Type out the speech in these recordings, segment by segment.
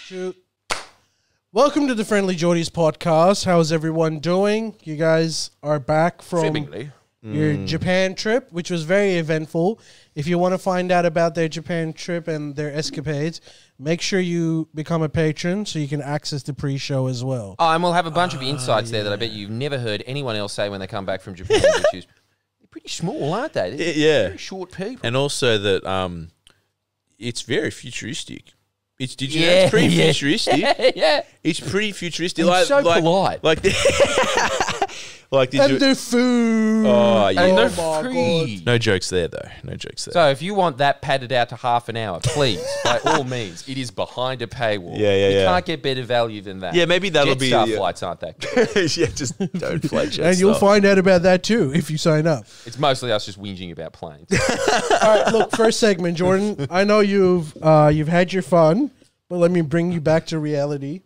Shoot. Welcome to the Friendly Geordies podcast. How's everyone doing? You guys are back from your Japan trip, which was very eventful. If you want to find out about their Japan trip and their escapades, make sure you become a patron so you can access the pre-show as well. Oh, and we'll have a bunch of insights there that I bet you've never heard anyone else say when they come back from Japan, which is they're pretty small, aren't they? They're very short people. And also that it's very futuristic. It's it's pretty futuristic. Yeah. It's pretty futuristic. It's so polite. Like the food. Oh, yeah. And Oh they're my free. No jokes there, though. No jokes there. So if you want that padded out to half an hour, please, by all means, it is behind a paywall. You can't get better value than that. Yeah, maybe that'll be Jetstar flights aren't that good. yeah, just don't fly Jetstar. And you'll find out about that too if you sign up. It's mostly us just whinging about planes. All right, look, first segment, Jordan. I know you've had your fun, but let me bring you back to reality.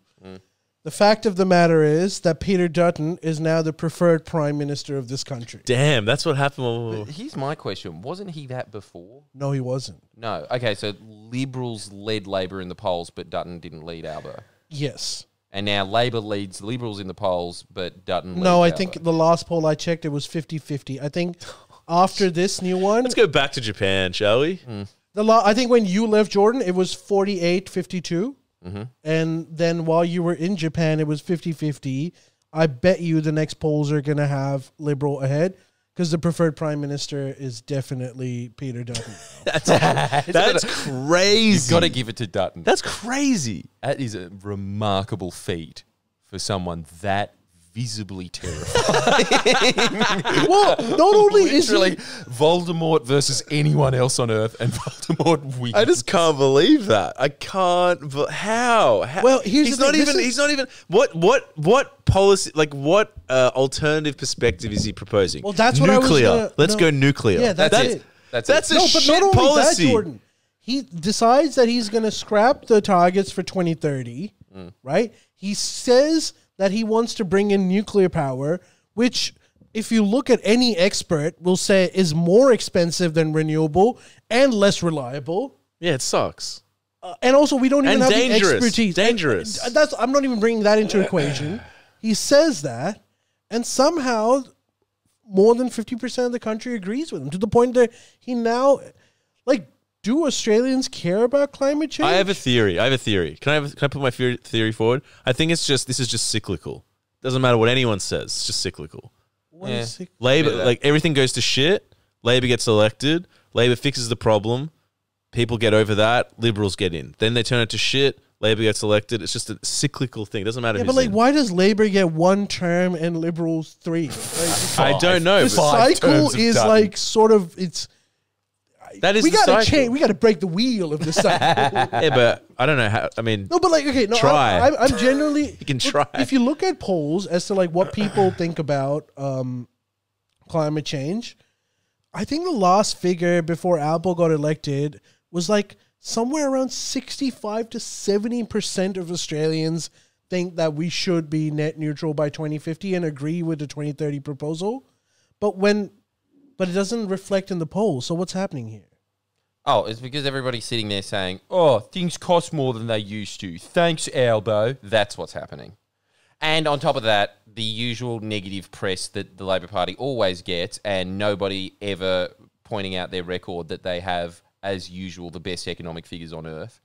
The fact of the matter is that Peter Dutton is now the preferred prime minister of this country. Damn, that's what happened. Here's my question. Wasn't he that before? No, he wasn't. No. Okay, so Liberals led Labor in the polls, but Dutton didn't lead Alba. Yes. And now Labor leads Liberals in the polls, but Dutton leads No, I Alba. think the last poll I checked, it was 50-50. I think after this new one... Let's go back to Japan, shall we? I think when you left, Jordan, it was 48-52. And then while you were in Japan, it was 50-50. I bet you the next polls are going to have Liberal ahead because the preferred prime minister is definitely Peter Dutton. That's crazy. You've got to give it to Dutton. That's crazy. That is a remarkable feat for someone that visibly terrifying. Well, not only is he... Literally, Voldemort versus anyone else on Earth, and Voldemort wins. I just can't believe that. I can't. How? Well, here's he's the not thing. even. He's not even. What policy? Like what alternative perspective is he proposing? Well, that's what I was nuclear. gonna- Let's no. go nuclear. Yeah, that's it. That's a No, but shit not only policy. that, Jordan. He decides that he's going to scrap the targets for 2030, right? He says that he wants to bring in nuclear power, which, if you look at any expert, will say is more expensive than renewable and less reliable. Yeah, it sucks. And also, we don't even And have dangerous. the expertise. Dangerous. And I'm not even bringing that into equation. He says that, and somehow more than 50% of the country agrees with him, to the point that he now, like, do Australians care about climate change? I have a theory. Can I put my theory forward? I think this is just cyclical. Doesn't matter what anyone says. It's just cyclical. What is it? Labor, like everything goes to shit. Labor gets elected. Labor fixes the problem. People get over that. Liberals get in. Then they turn it to shit. Labor gets elected. It's just a cyclical thing. It doesn't matter. Yeah, who's but like, in. why does Labor get one term and Liberals 3? Like, I don't know. the but cycle is like sort of it's. that is We the gotta cycle. change. We gotta break the wheel of the cycle. Yeah, but I don't know how. I mean, No, but like, okay, no, Try. I'm generally. You can look, try. If you look at polls as to like what people think about climate change, I think the last figure before Apple got elected was like somewhere around 65 to 70% of Australians think that we should be net neutral by 2050 and agree with the 2030 proposal. But it doesn't reflect in the polls. So what's happening here? Oh, it's because everybody's sitting there saying, oh, things cost more than they used to. Thanks, Albo. That's what's happening. And on top of that, the usual negative press that the Labor Party always gets, and nobody ever pointing out their record that they have, as usual, the best economic figures on earth.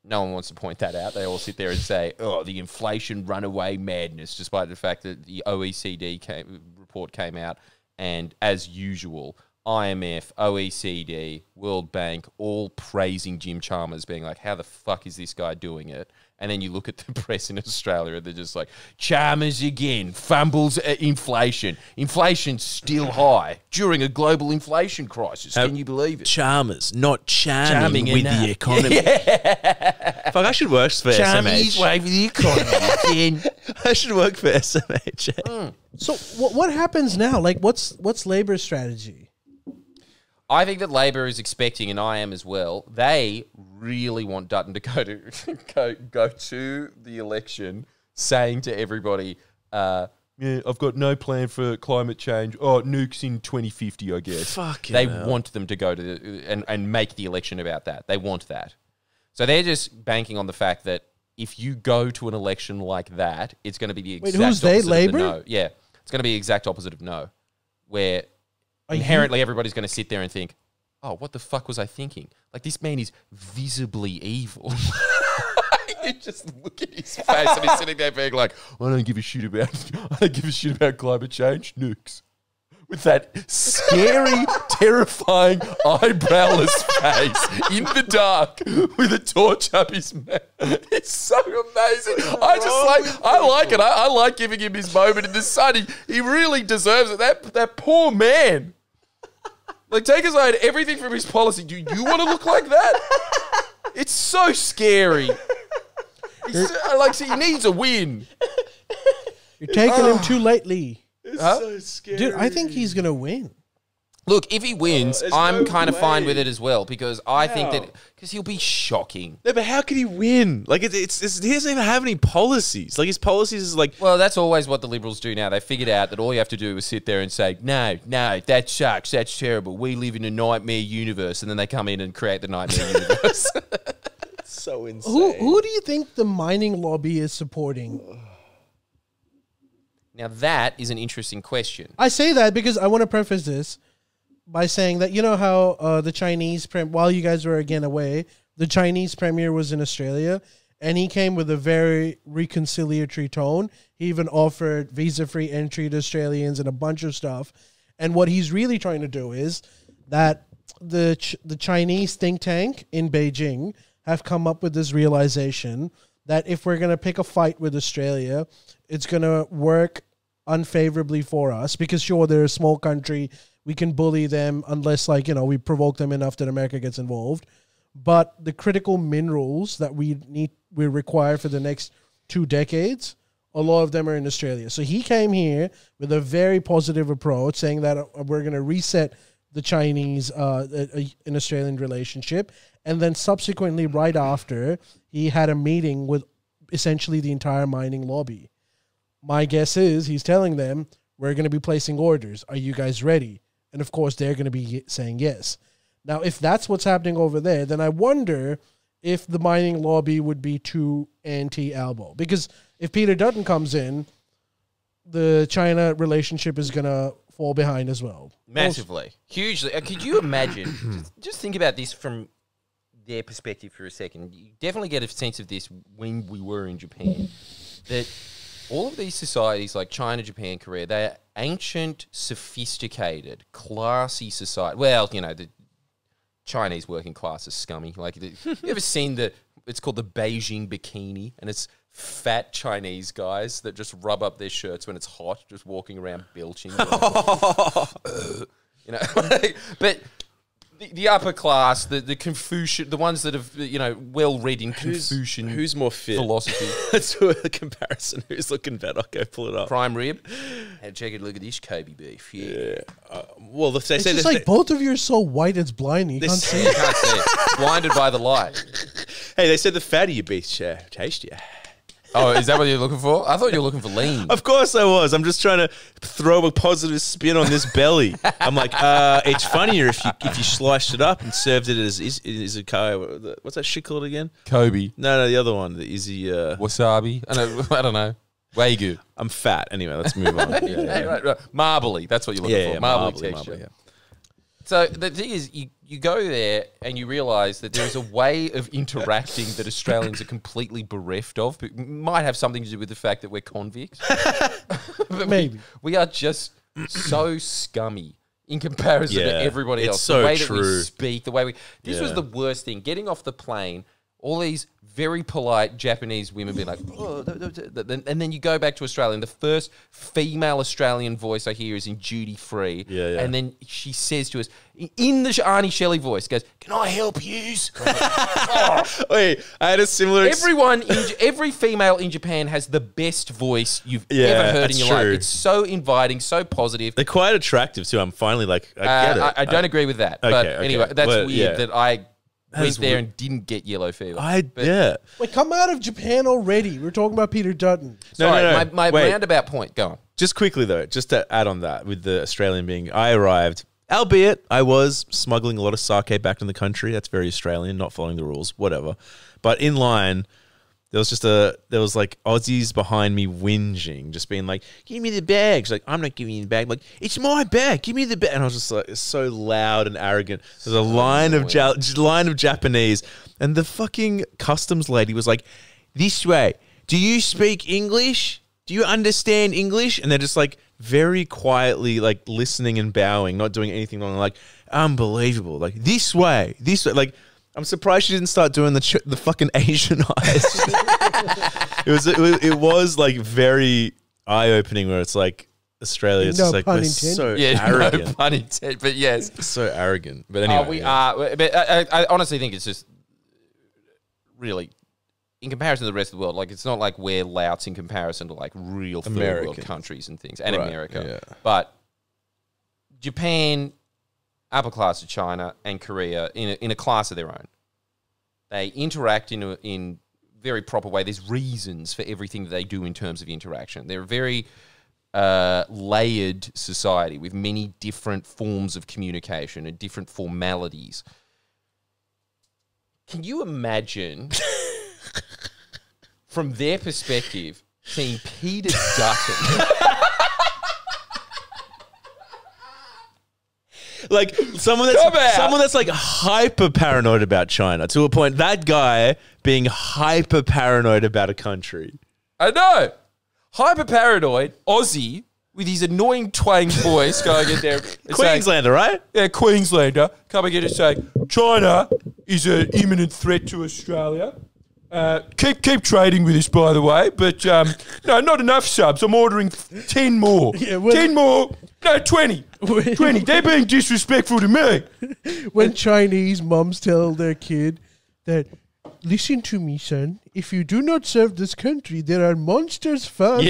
No one wants to point that out. They all sit there and say, oh, the inflation runaway madness, despite the fact that the OECD report came out, and as usual, IMF, OECD, World Bank, all praising Jim Chalmers, being like, how the fuck is this guy doing it? And then you look at the press in Australia and they're just like, Chalmers again, fumbles at inflation. Inflation's still high during a global inflation crisis. Can you believe it? Chalmers, not charming with enough. the economy. Fuck, I should work for Chalmers SMH. way for the economy again. I should work for SMH. So what happens now? Like, what's Labor's strategy? I think that Labor is expecting, and I am as well, they really want Dutton to go to the election saying to everybody, yeah, I've got no plan for climate change. Oh, nukes in 2050, I guess. Fucking They hell. want them to go to and make the election about that. They want that. So they're just banking on the fact that if you go to an election like that, it's going to be the exact who's they, opposite of Labour? the no. Yeah, it's going to be the exact opposite of no, where Are you- inherently everybody's going to sit there and think, oh, what the fuck was I thinking? Like, this man is visibly evil. You just look at his face and he's sitting there being like, I don't give a shit about climate change, nukes. With that scary, terrifying, eyebrowless face in the dark with a torch up his mouth. It's so amazing. I like it. I like giving him his moment in the sun. He really deserves it. That poor man. Like, take aside everything from his policy. Do you want to look like that? It's so scary. He needs a win. You're taking him too lightly. It's so scary. Dude, I think he's going to win. Look, if he wins, there's I'm no kind of fine way. with it as well, because I think that he'll be shocking. No, but how could he win? Like, he doesn't even have any policies. Like, his policies is like... Well, that's always what the Liberals do now. They figured out that all you have to do is sit there and say, no, that sucks, that's terrible. We live in a nightmare universe. And then they come in and create the nightmare universe. so insane. Who do you think the mining lobby is supporting? Now, that is an interesting question. I say that because I want to preface this by saying that, you know how the Chinese, while you guys were again away, the Chinese premier was in Australia, and he came with a very reconciliatory tone. He even offered visa-free entry to Australians and a bunch of stuff. And what he's really trying to do is that the Chinese think tank in Beijing have come up with this realization that if we're going to pick a fight with Australia, it's going to work unfavorably for us because, sure, they're a small country. We can bully them unless, we provoke them enough that America gets involved. But the critical minerals that we require for the next 2 decades, a lot of them are in Australia. So he came here with a very positive approach, saying that we're going to reset the Chinese an Australian relationship. And then subsequently, right after, he had a meeting with essentially the entire mining lobby. My guess is he's telling them, we're going to be placing orders. Are you guys ready? And of course, they're going to be saying yes. Now, if that's what's happening over there, then I wonder if the mining lobby would be too anti-Albo. Because if Peter Dutton comes in, the China relationship is going to fall behind as well. Massively. Hugely. Could you imagine? just think about this from their perspective for a second. You definitely get a sense of this when we were in Japan. That all of these societies like China, Japan, Korea, they're ancient, sophisticated, classy society. Well, the Chinese working class is scummy. You ever seen it's called the Beijing bikini, and it's fat Chinese guys that just rub up their shirts when it's hot, just walking around belching. But the upper class, the Confucian, the ones that have well read in Confucian, who's more fit philosophy. Let's do a comparison. Who's looking better? Go pull it up. Prime rib. And check it. Look at this Kobe beef. Yeah. Well, they It's say just like both of you are so white it's blinding. You can't see You it. can't see it. Blinded by the light. Hey, they said the fattier beef's tastier. Oh, is that what you're looking for? I thought you were looking for lean. Of course I was. I'm just trying to throw a positive spin on this belly. I'm like, it's funnier if you sliced it up and served it as izakaya. What's that shit called again? Kobe. No, the other one. The izzy. Wasabi. I don't know. Wagyu. I'm fat. Anyway, let's move on. Right. Marbly. That's what you're looking for. Marbly texture. yeah. So the thing is, you go there and you realise that there's a way of interacting that Australians are completely bereft of. It might have something to do with the fact that we're convicts. But Maybe. we are just so scummy in comparison to everybody it's else. so the way true. that we speak, the way we... This was the worst thing. Getting off the plane, all these very polite Japanese women being like, oh, and then you go back to Australia, and the first female Australian voice I hear is in Duty Free. Yeah. And then she says to us, in the Arnie Shelley voice, goes, can I help yous? Wait, I had a similar... Every female in Japan has the best voice you've ever heard in your life. It's so inviting, so positive. They're quite attractive too. I'm finally like, I get it. I don't agree with that. But anyway, that's weird that I went there and didn't get yellow fever. Wait, come out of Japan already. We're talking about Peter Dutton. Sorry, my roundabout point. Go on. Just quickly though, just to add on that with the Australian being, I arrived, albeit I was smuggling a lot of sake back in the country. That's very Australian, not following the rules, whatever. But in line, there was like Aussies behind me whinging, just being like, "Give me the bag." She's like, "I'm not giving you the bag." I'm like, "It's my bag. Give me the bag." And I was just like, it's so loud and arrogant. There's a line of Japanese, and the fucking customs lady was like, "This way. Do you speak English? Do you understand English?" And they're just like very quietly like listening and bowing, not doing anything wrong. Like, unbelievable. Like, this way. Like, I'm surprised she didn't start doing the fucking Asian eyes. it was like very eye opening, where it's like Australia. It's No just like pun we're intended. so Yeah, arrogant. no pun intended, but yes. So arrogant. But anyway, We are. But I honestly think it's just really, in comparison to the rest of the world, like it's not like we're louts in comparison to like real third world Americans. countries and things, and Right, America. yeah. But Japan, upper class of China and Korea in a class of their own. They interact in very proper way. There's reasons for everything that they do in terms of interaction. They're a very layered society with many different forms of communication and different formalities. Can you imagine, from their perspective, seeing Peter Dutton? like someone that's like hyper paranoid about China, to a point. That guy being hyper paranoid about a country. I know. Hyper paranoid Aussie with his annoying twang voice going in there. and saying, Queenslander, right? yeah, Queenslander coming in and saying, China is an imminent threat to Australia. Keep trading with us, by the way, but no, not enough subs. I'm ordering 10 more. Yeah, well- 10 more. No, 20. 20. They're being disrespectful to me. When Chinese mums tell their kid that, listen to me, son, if you do not serve this country, there are monsters far away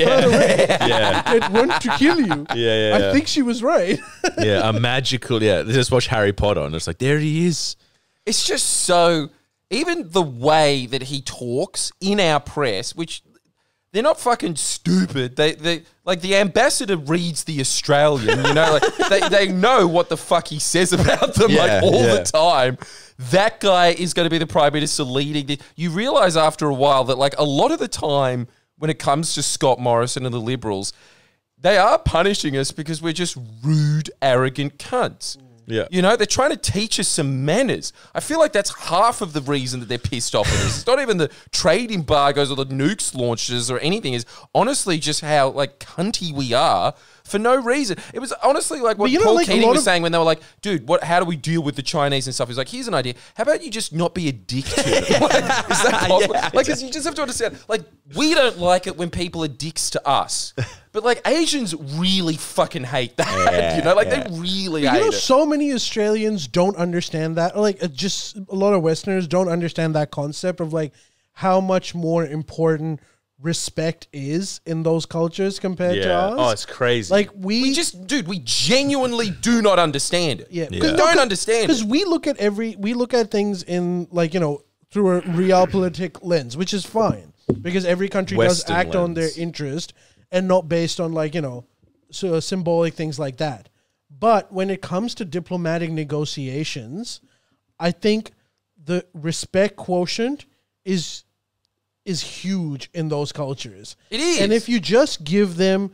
Yeah. that want to kill you. Yeah. I think she was right. Yeah, a magical, They just watch Harry Potter and it's like, there he is. It's just so... Even the way that he talks in our press, which they're not fucking stupid. They like the ambassador reads the Australian, you know, like they know what the fuck he says about them like all the time. That guy is going to be the prime minister leading the, you realize after a while that like a lot of the time when it comes to Scott Morrison and the Liberals, they are punishing us because we're just rude, arrogant cunts. Yeah. You know, they're trying to teach us some manners. I feel like that's half of the reason that they're pissed off at us. It's not even the trade embargoes or the nukes launches or anything. It's honestly just how, like, cunty we are for no reason. It was honestly like what Paul Keating was saying when they were like, dude, how do we deal with the Chinese and stuff? He's like, here's an idea. How about you just not be a dick to them? Like, is that possible? Like, because you just have to understand, like, we don't like it when people are dicks to us. But, like, Asians really fucking hate that. You know, like, they really hate it. So many Australians don't understand that. Like, just a lot of Westerners don't understand that concept of, like, how much more important respect is in those cultures compared to us. Oh, it's crazy. Like, We genuinely do not understand it. Yeah. We don't understand it. Because we look at things in, like, you know, through a realpolitik lens, which is fine. Because every country Western does act on their lens. interest and not based on, like, you know, so symbolic things like that. But when it comes to diplomatic negotiations, I think the respect quotient is huge in those cultures. It is. And if you just give them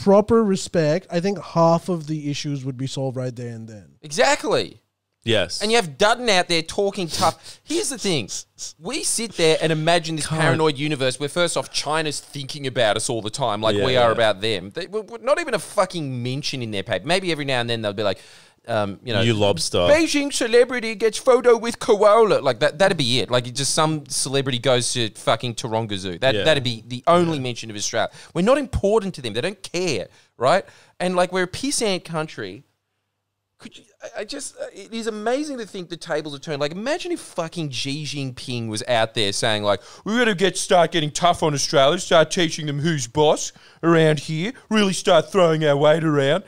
proper respect, I think half of the issues would be solved right there and then. Exactly. yes. And you have Dutton out there talking tough. Here's the thing. We sit there and imagine this paranoid universe where, first off, China's thinking about us all the time like we are about them. We're not even a fucking mention in their paper. Maybe every now and then they'll be like, you know, You lobster. Beijing celebrity gets photo with koala. Like, that'd be it. Like, just some celebrity goes to fucking Taronga Zoo. That'd be the only mention of Australia. We're not important to them. They don't care, right? And, like, we're a pissant country. Could you, it is amazing to think the tables are turned. Like, imagine if fucking Xi Jinping was out there saying, like, we're going to start getting tough on Australia, start teaching them who's boss around here, really start throwing our weight around.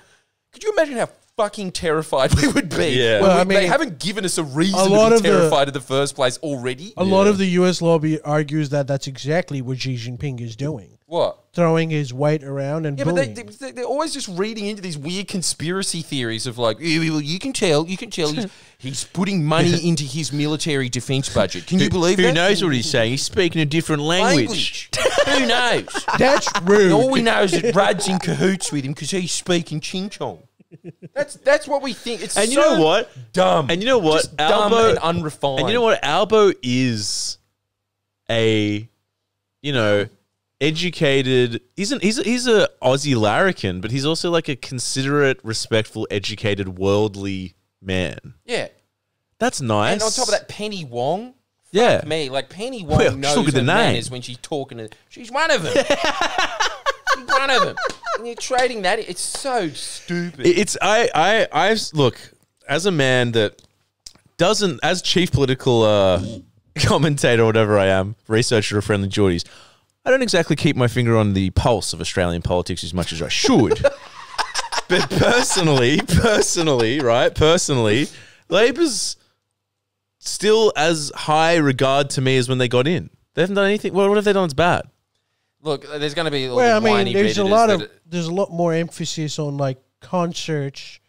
Could you imagine how fucking terrified we would be. Yeah. Well, I they mean, haven't given us a reason a lot to of be the- terrified in the first place already. A lot of the U.S. lobby argues that that's exactly what Xi Jinping is doing. What? Throwing his weight around and Yeah, but bullying. they're always just reading into these weird conspiracy theories of like, "Yeah, well, you can tell he's putting money into his military defense budget. Can you believe that? Who knows what he's saying? He's speaking a different language. Who knows? That's rude. All we know is that Rudd's in cahoots with him because he's speaking Ching Chong. That's what we think. It's And you so know what? dumb. And you know what? Just dumb and unrefined. And you know what? Albo is a, educated. He's a Aussie larrikin, but he's also like a considerate, respectful, educated, worldly man. Yeah. That's nice. And on top of that, Penny Wong. yeah, Me, like Penny Wong Well, knows look at the her name. manners when she's talking to. She's one of them. She's one of them. And you're trading that. It's so stupid. It's I look, as a man that doesn't, as chief political commentator or whatever I am, researcher of Friendly Geordies, I don't exactly keep my finger on the pulse of Australian politics as much as I should. But personally, Labor's still as high regard to me as when they got in. They haven't done anything. What have they done that's bad? Look, there's going to be all Well, I the mean, whiny there's a Redditors lot that- of there's a lot more emphasis on like concert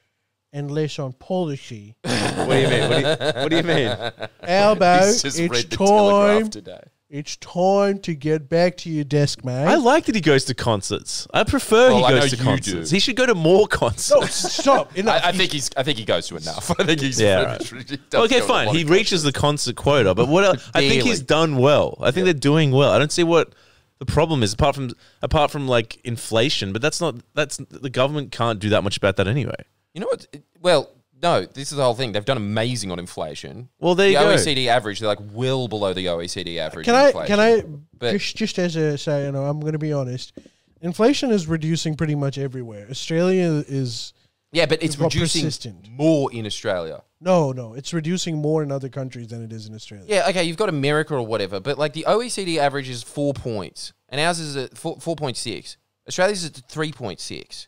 and less on policy. What do you mean? What do you mean? Albo, He's just it's read the Telegraph time. today. It's time to get back to your desk, mate. I like that he goes to concerts. I prefer Well, I he know goes to you concerts. do. He should go to more No, concerts. stop. Enough. I think he goes to enough. I think he's Yeah, right. he does Okay, go to a fine. lot He of reaches the concert quota, but what else? I think Barely. he's done well. I think they're doing well. I don't see what the problem is apart from like inflation, but that's the government can't do that much about that anyway. You know what? Well, no, this is the whole thing. They've done amazing on inflation. Well, there the you go. OECD average, they're like well below the OECD average. Can in I inflation. But- just as a say, I'm going to be honest. Inflation is reducing pretty much everywhere. Australia is Yeah, but it's got reducing persistent. more in Australia. no, it's reducing more in other countries than it is in Australia. Yeah, okay, you've got America or whatever, but like the OECD average is 4 points, and ours is at 4.6. Australia's at 3.6.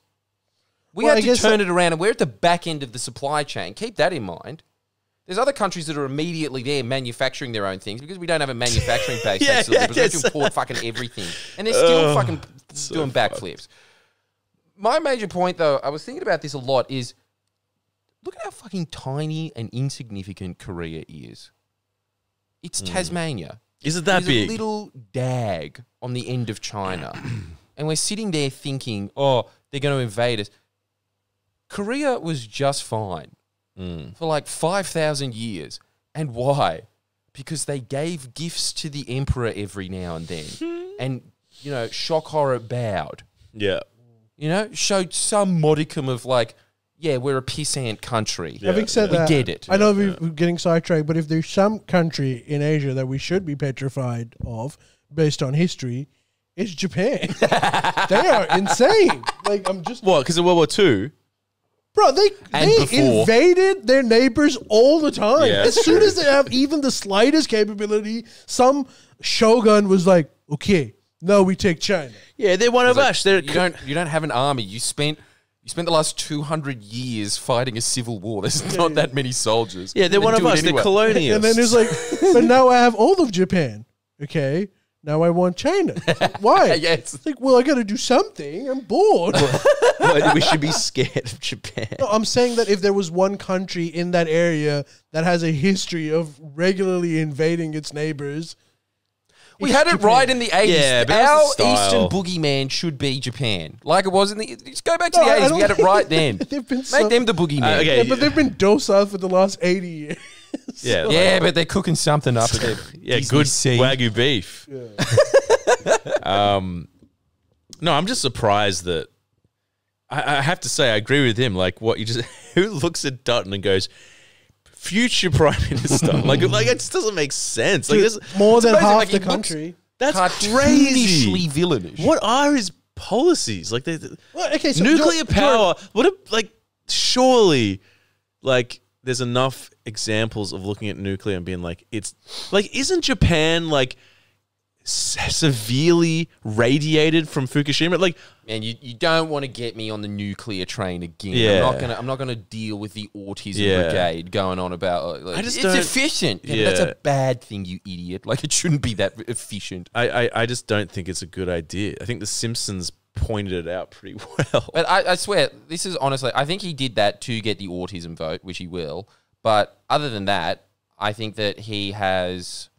We Well, I have to guess turn it around, and we're at the back end of the supply chain. Keep that in mind. There's other countries that are immediately there manufacturing their own things because we don't have a manufacturing base. Yeah, basically, yeah, because we have yes. to import fucking everything, and they're still fucking so doing backflips. My major point, though, I was thinking about this a lot, is look at how fucking tiny and insignificant Korea is. It's Tasmania. Is it that It's big? a little dag on the end of China. And we're sitting there thinking, oh, they're going to invade us. Korea was just fine for like 5,000 years. And why? Because they gave gifts to the emperor every now and then. And, shock horror bowed. Yeah. Showed some modicum of like, yeah, we're a pissant country. Having said We that, get it. I know we're getting sidetracked, but if there's some country in Asia that we should be petrified of based on history, it's Japan. They are insane. Like I'm just What? Because of World War II? Bro, they before. invaded their neighbors all the time. Yeah, as that's soon true. as they have even the slightest capability, some shogun was like, okay, now we take China. Yeah, they're one of us. They're You don't have an army. You spent the last 200 years fighting a civil war. There's not that many soldiers. yeah, they're And one of do it us. They're anyway. colonials. And then it's like, but now I have all of Japan. Okay, now I want China. It's like, why? Yeah, it's- It's like, well, I got to do something. I'm bored. we should be scared of Japan. No, I'm saying that if there was one country in that area that has a history of regularly invading its neighbors, We it's had it Japan. right in the 80s. Yeah, but Our that's the style. Eastern boogeyman should be Japan. Like it was in the... Just go back to No, the I 80s. don't We had it think right then. they've been Make so- them the boogeyman. Okay. Yeah, but they've been docile for the last 80 years. Yeah, Yeah, but they're cooking something up at their yeah, Disney good Sea. Wagyu beef. No, I'm just surprised that I have to say I agree with him. Like what you just who looks at Dutton and goes, future prime minister. like it just doesn't make sense. Like this, More than amazing, half like, the it looks- country. that's Cartoonishly crazy. villainish. What are his policies? Like Well, okay, so nuclear power. What a, like surely like there's enough examples of looking at nuclear and being like it's like isn't Japan like severely radiated from Fukushima. Like, And you don't want to get me on the nuclear train again. Yeah. I'm not gonna deal with the autism Yeah. brigade going on about. Like, I just it's don't- efficient. Yeah, but Yeah. that's a bad thing, you idiot. Like it shouldn't be that efficient. I just don't think it's a good idea. I think The Simpsons pointed it out pretty well. But I swear, this is honestly, I think he did that to get the autism vote, which he will. But other than that, I think that he has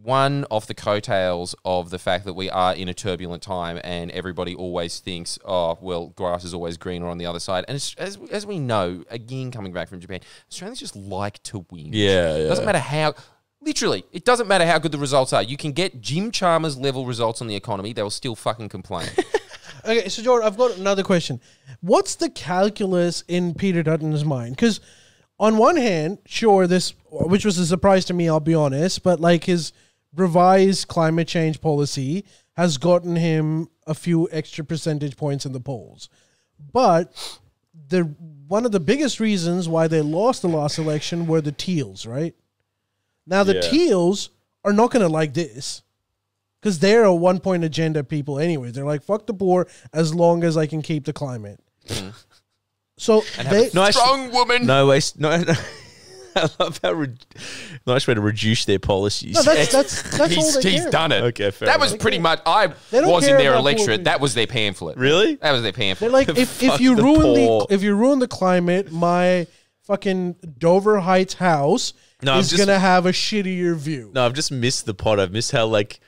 one off the coattails of the fact that we are in a turbulent time and everybody always thinks, oh, well, grass is always greener on the other side. And as we know, again, coming back from Japan, Australians just like to win. Yeah, yeah. Doesn't matter how... Literally, it doesn't matter how good the results are. You can get Jim Chalmers level results on the economy, they will still fucking complain. Okay, so Jordan, I've got another question. What's the calculus in Peter Dutton's mind? Because on one hand, sure, this, which was a surprise to me, I'll be honest, but like his revised climate change policy has gotten him a few extra percentage points in the polls. But one of the biggest reasons why they lost the last election were the Teals, right? Now, the Teals are not going to like this because they're a one-point agenda people anyway. They're like, fuck the poor as long as I can keep the climate. So they... Strong woman. No, wait, no. I love how nice way to reduce their policies. No, that's all they He's care done it. Okay, fair That was enough. pretty much... I They don't was in care their about poor electorate. people. That was their pamphlet. Really? That was their pamphlet. They're like, if Fuck you the poor. if you ruin the climate, my fucking Dover Heights house is going to have a shittier view. No, I've just missed the pod. I've missed how, like,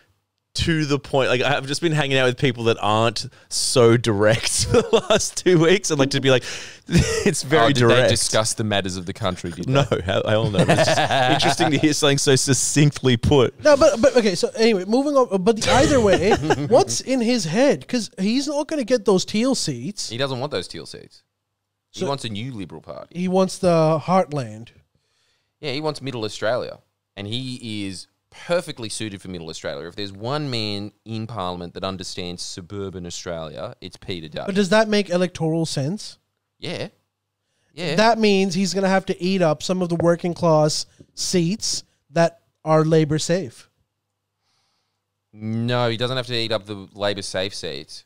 to the point. Like, I've just been hanging out with people that aren't so direct for the last 2 weeks. And, like, to be like, it's very did direct. they discuss the matters of the country? Did No, they? I all know. It's just interesting to hear something so succinctly put. No, but okay, so anyway, moving on. But either way, what's in his head? Because he's not going to get those Teal seats. He doesn't want those Teal seats. He wants a new Liberal Party. He wants the heartland. Yeah, he wants Middle Australia. And he is perfectly suited for Middle Australia. If there's one man in Parliament that understands suburban Australia, it's Peter Dutton. But does that make electoral sense? Yeah. Yeah. That means he's going to have to eat up some of the working class seats that are Labor safe. No, he doesn't have to eat up the Labor safe seats.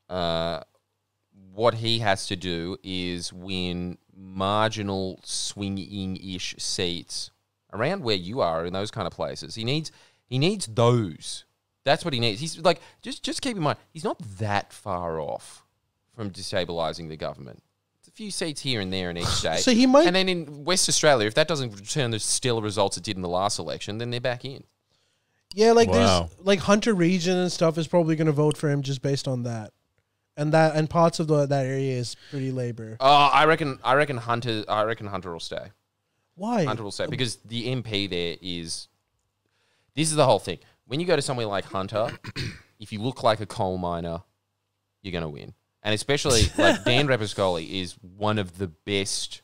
What he has to do is win marginal swinging-ish seats around where you are in those kind of places. He needs those. That's what he needs. He's like, just keep in mind, he's not that far off from destabilising the government. It's a few seats here and there in each state. So he might... And then in West Australia, if that doesn't return the stellar results it did in the last election, then they're back in. Yeah, like Wow. there's like Hunter Region and stuff is probably going to vote for him just based on that. And parts of that area is pretty Labor. Oh, I reckon Hunter will stay. Why? Hunter will stay because the MP there is. This is the whole thing. When you go to somewhere like Hunter, if you look like a coal miner, you're going to win. And especially like Dan Rapascoli is one of the best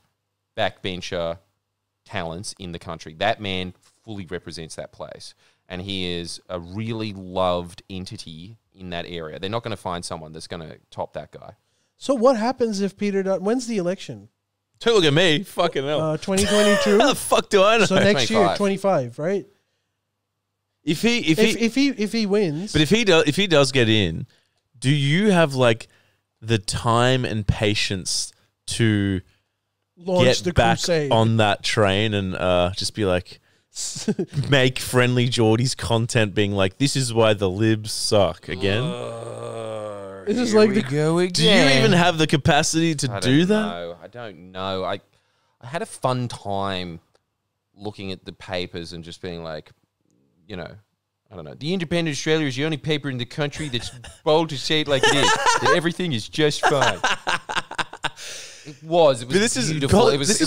backbencher talents in the country. That man fully represents that place, and he is a really loved entity in that area. They're not going to find someone that's going to top that guy. So what happens if Peter Dutton... When's the election? Don't look at me. Fucking hell. 2022? How the fuck do I know? So next year, 25. 25, right? if he wins... But if he does get in, do you have like the time and patience to launch get the back crusade. on that train and just be like, make friendly Geordies content being like, this is why the libs suck again? This is like the... go again. Do you even have the capacity to do that? No, I don't know. I had a fun time looking at the papers and just being like, you know, I don't know. The Independent Australia is the only paper in the country that's bold to say it like it is, that everything is just fine. It was But this is beautiful. politics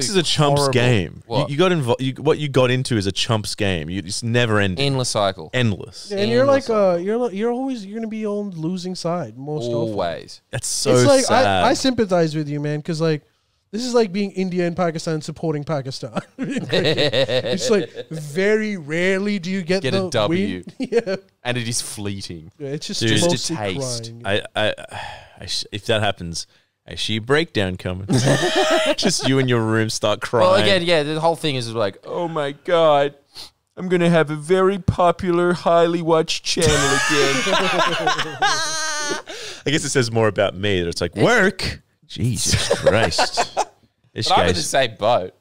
is a chump's horrible. game. What? You got what you got into is a chump's game. It's never ending, Endless cycle. endless. And you're like Endless. you're always going to be on the losing side most often. Always. That's so It's like sad. I sympathize with you, man, because like this is like being India and Pakistan supporting Pakistan. It's like very rarely do you get Get a the W. win. Yeah, And it is fleeting. it's just Dude. Just a mostly taste. crying. If that happens, I see a breakdown coming. Just you in your room start crying. Well, again, yeah, the whole thing is like, oh my God, I'm going to have a very popular, highly watched channel again. I guess it says more about me that it's like, work? Jesus Christ. This But I'm in the guy's... same boat.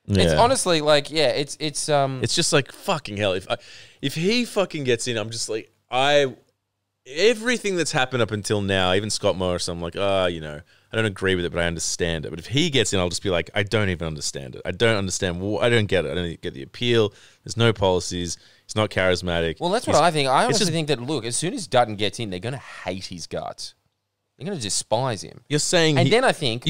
It's Yeah. honestly like, yeah, it's It's just like, fucking hell. If he fucking gets in, I'm just like, everything that's happened up until now, even Scott Morrison, I'm like, you know, I don't agree with it, but I understand it. But if he gets in, I'll just be like, I don't even understand it. I don't understand. I don't get it. I don't get the appeal. There's no policies. He's not charismatic. well, that's what I think. I honestly just- think that, look, as soon as Dutton gets in, they're going to hate his guts. They're going to despise him. You're saying... And then I think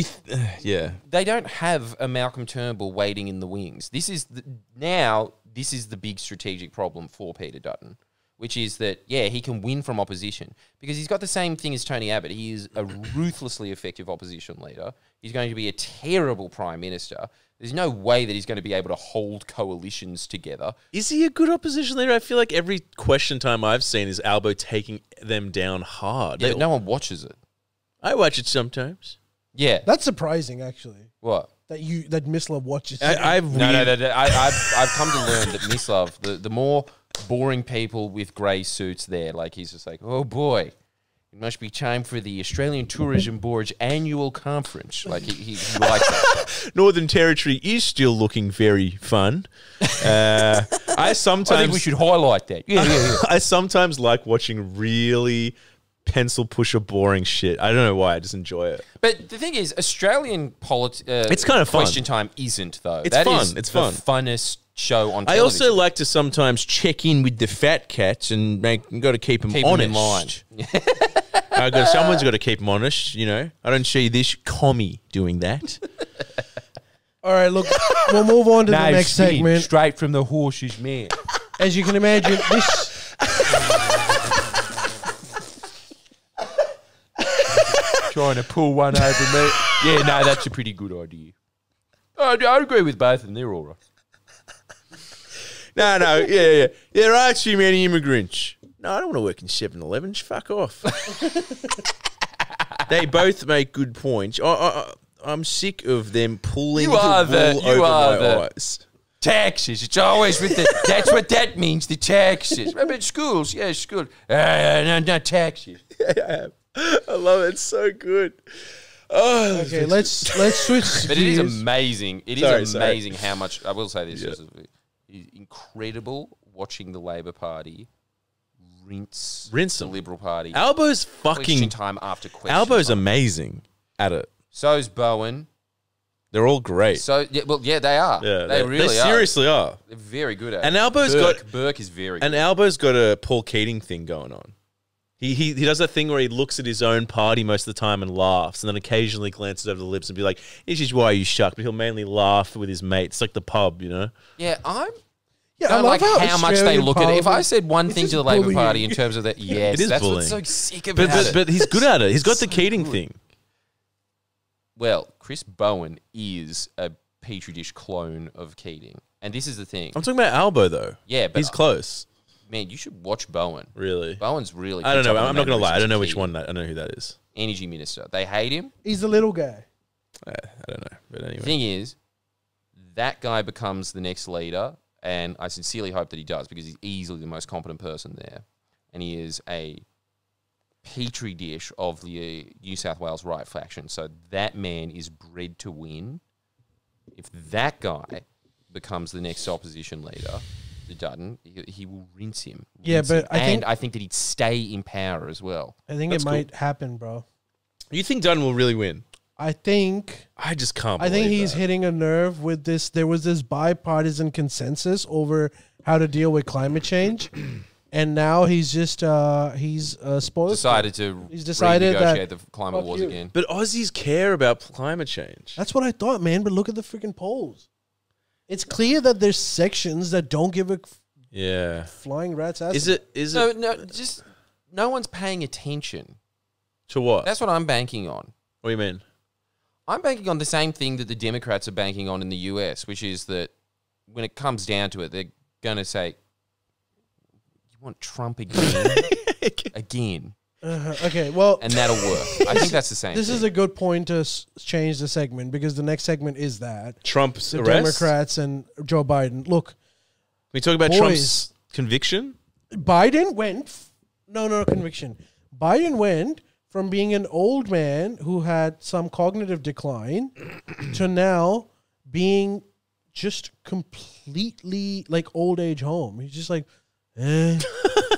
yeah. they don't have a Malcolm Turnbull waiting in the wings. This is the big strategic problem for Peter Dutton, which is that, yeah, he can win from opposition because he's got the same thing as Tony Abbott. He is a ruthlessly effective opposition leader. He's going to be a terrible prime minister. There's no way that he's going to be able to hold coalitions together. Is he a good opposition leader? I feel like every question time I've seen is Albo taking them down hard. Yeah, but no one watches it. I watch it sometimes. Yeah. That's surprising, actually. What? That Mislav watches. I've come to learn that Mislav, the more boring people with grey suits there, like he's just like, oh boy, it must be time for the Australian Tourism Board's annual conference. Like he likes that stuff. Northern Territory is still looking very fun. I sometimes I think we should highlight that. Yeah. I sometimes like watching really pencil pusher boring shit. I don't know why. I just enjoy it. But the thing is, Australian It's kind of fun. Question Time isn't though. It's That fun. is It's the fun. funnest show on I television. also like to sometimes check in with the fat cats and got to keep them Keep 'em honest. in line. Someone's got to keep them honest, you know. I don't see this commie doing that. All right, look, we'll move on to the next segment. straight from the horse's mouth. As you can imagine, this Trying to pull one over me. Yeah, no, that's a pretty good idea. I agree with both of them. They're all right. No, yeah. There are too many immigrants. No, I don't want to work in 7-Eleven. Fuck off. They both make good points. I'm sick of them pulling You are the wool over my eyes. Taxes. It's always with the... That's what that means, the taxes. But schools, yeah, schools. No, taxes. I love it. It's so good. Oh, okay. Let's switch. But it is gears. amazing. It is amazing how much... I will say this. Yeah. It's incredible watching the Labor Party rinse them. the Liberal Party. Albo's Question fucking... time after question Albo's time. amazing at it. So's Bowen. They're all great. So, yeah, they are. Yeah, they really they are. seriously are. They're very good at And it. Albo's Burke is very good. And Albo's got a Paul Keating thing going on. He does that thing where he looks at his own party most of the time and laughs, and then occasionally glances over the lips and be like, "This is why you shuck." But he'll mainly laugh with his mates, like the pub, you know. Yeah, I I like love how much they Australian look at it. If I politics- said one It's thing to just the Labor bullying. Party in terms of that, yes, It is that's bullying. what's so sick about But it. but he's good at it. He's got the Keating good. thing. Well, Chris Bowen is a petri dish clone of Keating, and this is the thing. I'm talking about Albo though. Yeah, but He's close. man, you should watch Bowen. Really. Bowen's really. I don't picked know. up on I'm the not gonna lie. I don't know which mannerisms of one. I don't know who that is. Keating. Energy minister. They hate him. He's the little guy. I don't know. But anyway. The thing is, that guy becomes the next leader, and I sincerely hope that he does because he's easily the most competent person there, and he is a petri dish of the New South Wales right faction. So that man is bred to win. If that guy becomes the next opposition leader, the Dutton, he will rinse him. Yeah, rinse but him. I I think that he'd stay in power as well. I think That's it cool. might happen, bro. You think Dutton will really win? I think I just can't. I think believe he's that. hitting a nerve with this. There was this bipartisan consensus over how to deal with climate change, and now he's just he's spoiled. He's decided renegotiate that- the climate fuck wars you. again. But Aussies care about climate change. That's what I thought, man. But look at the freaking polls. It's clear that there's sections that don't give a Yeah. flying rat's ass. Is it? Is No, it no, just no one's paying attention. to what? That's what I'm banking on. What do you mean? I'm banking on the same thing that the Democrats are banking on in the US, which is that when it comes down to it, they're going to say, "You want Trump again, again," Okay, well, and that'll work. I think that's the same. this thing. is a good point to change the segment because the next segment is that Trump's the arrest? Democrats and Joe Biden. Look, We talk about Boys. Trump's conviction. Biden went. No, conviction. Biden went from being an old man who had some cognitive decline to now being just completely like old age home. He's just like,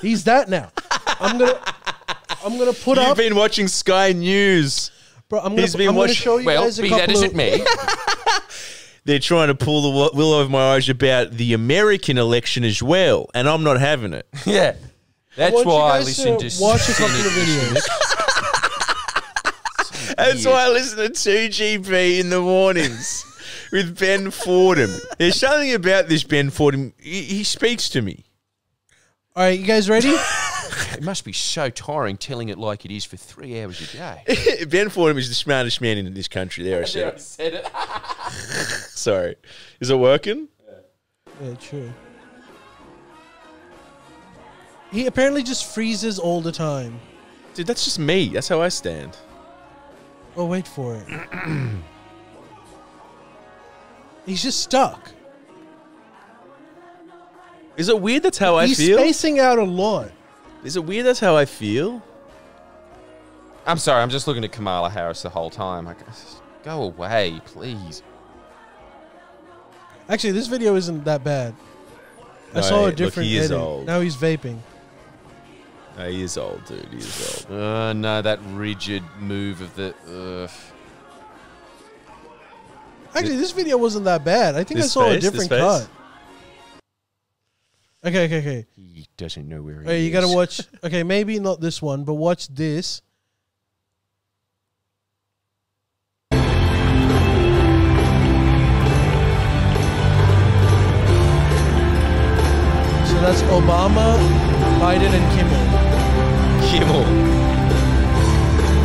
he's that now. I'm gonna put You've up. been watching Sky News. Bro, I'm gonna show you Well, guys a be couple that as it may. They're trying to pull the wool over my eyes about the American election as well, and I'm not having it. Yeah. That's want you why I guys listen to to watch a couple Senate of videos. That's why I listen to 2GB in the mornings with Ben Fordham. There's something about this Ben Fordham. He speaks to me. All right, you guys ready? It must be so tiring telling it like it is for 3 hours a day. Ben Fordham is the smartest man in this country. There, I said it. said it. Sorry. Is it working? Yeah, true. He apparently just freezes all the time. Dude, that's just me. That's how I stand. Oh, wait for it. He's just stuck. Is it weird that's how I He's feel? spacing out a lot. Is it weird that's how I feel? I'm sorry, I'm just looking at Kamala Harris the whole time. Like, go away, please. Actually, this video isn't that bad. I No, saw a look, different he is edit. old. Now he's vaping. No, he is old, dude. He is old. No, that rigid move of the... Actually, this video wasn't that bad. I think I This saw a face? different This face? cut. Okay. He doesn't know where he Hey, is. you gotta watch. Okay, maybe not this one, but watch this. So that's Obama, Biden, and Kimmel.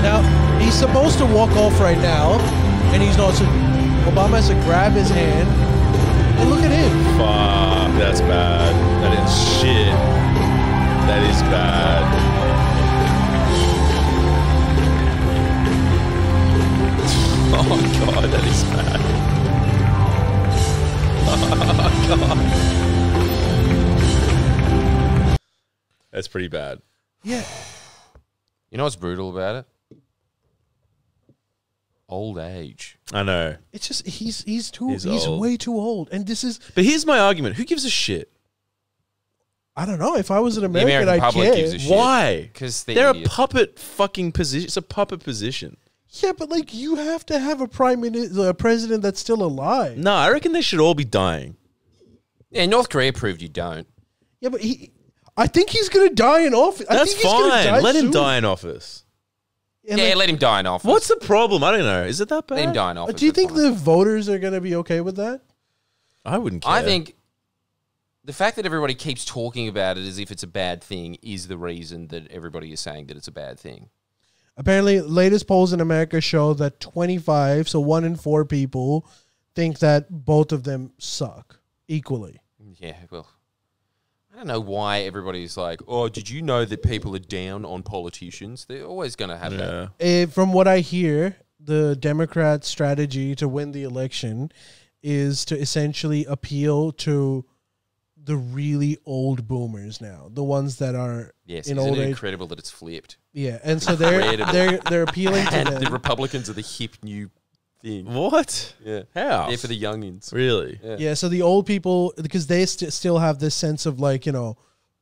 Now he's supposed to walk off right now, and he's not. So Obama has to grab his hand, and look at him. Fuck, that's bad. That is shit. That is bad. Oh god, that is bad. Oh god. That's pretty bad. Yeah. You know what's brutal about it? Old age. I know. It's just he's He's old. way too old, and this is But here's my argument. Who gives a shit? I don't know. If I was an American, American I'd public care. gives a shit. Why? Because They're a puppet fucking position. It's a puppet position. Yeah, but like you have to have a a president that's still alive. No, I reckon they should all be dying. Yeah, North Korea proved you don't. Yeah, but I think he's gonna die in office. I That's think he's gonna die fine. Let him soon. die in office. And Yeah, like, let him die in office. What's the problem? I don't know. Is it that bad? Let him die in office. do you that's think fine. the voters are gonna be okay with that? I wouldn't care. I think the fact that everybody keeps talking about it as if it's a bad thing is the reason that everybody is saying that it's a bad thing. Apparently, latest polls in America show that 25, so 1 in 4 people, think that both of them suck equally. Yeah, well, I don't know why everybody's like, oh, did you know that people are down on politicians? They're always going to have that. From what I hear, the Democrat strategy to win the election is to essentially appeal to the really old boomers now, the ones that are Yes, in isn't old it age. incredible that it's flipped? Yeah, and so they're appealing to And them. the Republicans are the hip new thing. What? Yeah. How? They're for the youngins. Really? Yeah, so the old people, because they still have this sense of like,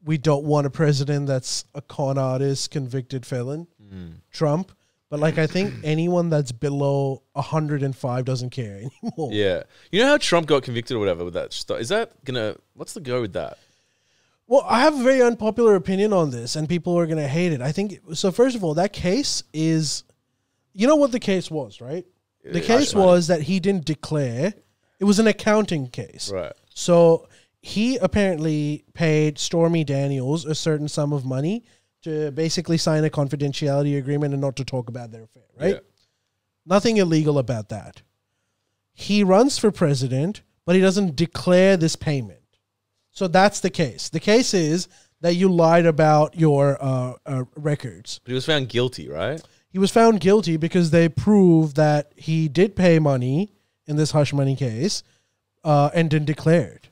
we don't want a president that's a con artist, convicted felon, Trump. But like, I think anyone that's below 105 doesn't care anymore. Yeah. You know how Trump got convicted or whatever with that stuff? Is that gonna? What's the go with that? Well, I have a very unpopular opinion on this, and people are going to hate it. I think so. First of all, that case is, you know what the case was, right? The case was that he didn't declare. It was an accounting case. Right. So he apparently paid Stormy Daniels a certain sum of money to basically sign a confidentiality agreement and not to talk about their affair, right? Yeah. Nothing illegal about that. He runs for president, but he doesn't declare this payment. So that's the case. The case is that you lied about your records. But he was found guilty, right? He was found guilty because they proved that he did pay money in this hush money case and didn't declare it.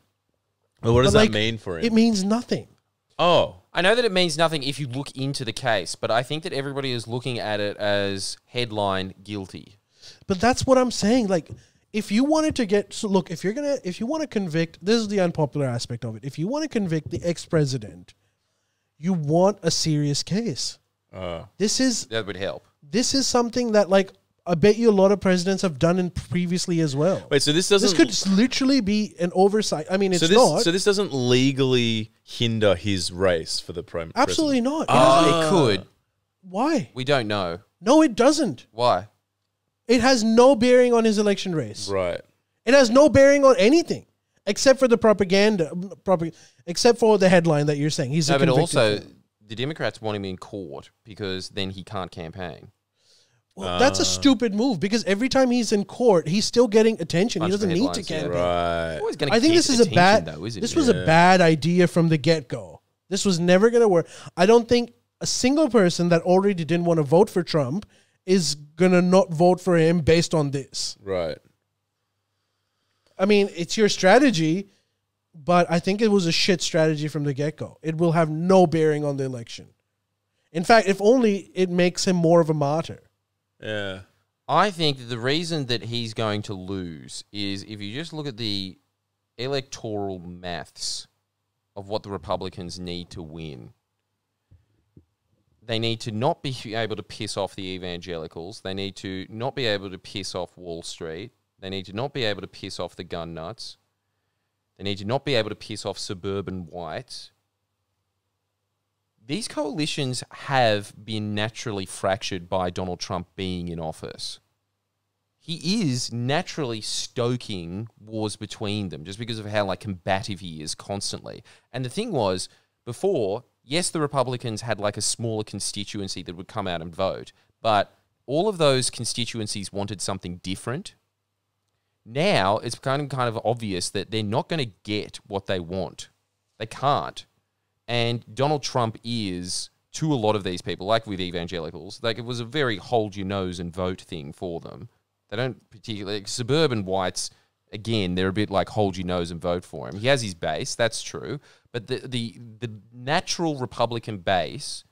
Well, what does But, that like, mean for him? It means nothing. Oh, I know that it means nothing if you look into the case, but I think that everybody is looking at it as headline guilty. But that's what I'm saying. Like, if you wanted to get, so look, if you want to convict, this is the unpopular aspect of it. If you want to convict the ex-president, you want a serious case. That would help. This is something that, like, I bet you a lot of presidents have done in previously as well. wait. So this doesn't. This could literally be an oversight. I mean, it's so not. this doesn't legally hinder his race for the prime. Absolutely not. It could. Why? We don't know. No, it doesn't. Why? It has no bearing on his election race. Right. It has no bearing on anything except for the propaganda, except for the headline that you're saying. He's a No, but convicted also felon. the Democrats want him in court because then he can't campaign. Well, that's a stupid move because every time he's in court, he's still getting attention. He Bunch of doesn't need to headlines, yeah. campaign. Right. Always gonna I think get this is a attention, bad. though, isn't This it? was a bad idea from the get-go. This was never going to work. I don't think a single person that already didn't want to vote for Trump is going to not vote for him based on this. Right. I mean, it's your strategy, but I think it was a shit strategy from the get-go. It will have no bearing on the election. In fact, if only it makes him more of a martyr. Yeah. I think that the reason that he's going to lose is if you just look at the electoral maths of what the Republicans need to win. They need to not be able to piss off the evangelicals. They need to not be able to piss off Wall Street. They need to not be able to piss off the gun nuts. They need to not be able to piss off suburban whites. These coalitions have been naturally fractured by Donald Trump being in office. He is naturally stoking wars between them just because of how like combative he is constantly. And the thing was, before, yes, the Republicans had like a smaller constituency that would come out and vote, but all of those constituencies wanted something different. Now it's kind of obvious that they're not going to get what they want. They can't. And Donald Trump is, to a lot of these people, like with evangelicals, like it was a very hold your nose and vote thing for them. They don't particularly... Suburban whites, again, they're a bit like hold your nose and vote for him. He has his base, that's true. But the natural Republican base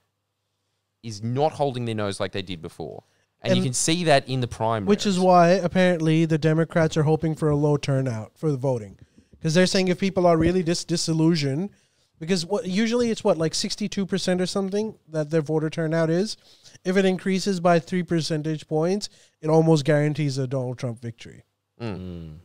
is not holding their nose like they did before. And you can see that in the primaries. Which is why, apparently, the Democrats are hoping for a low turnout for the voting. Because they're saying if people are really disillusioned... Because usually it's like 62% or something that their voter turnout is. If it increases by 3 percentage points, it almost guarantees a Donald Trump victory. The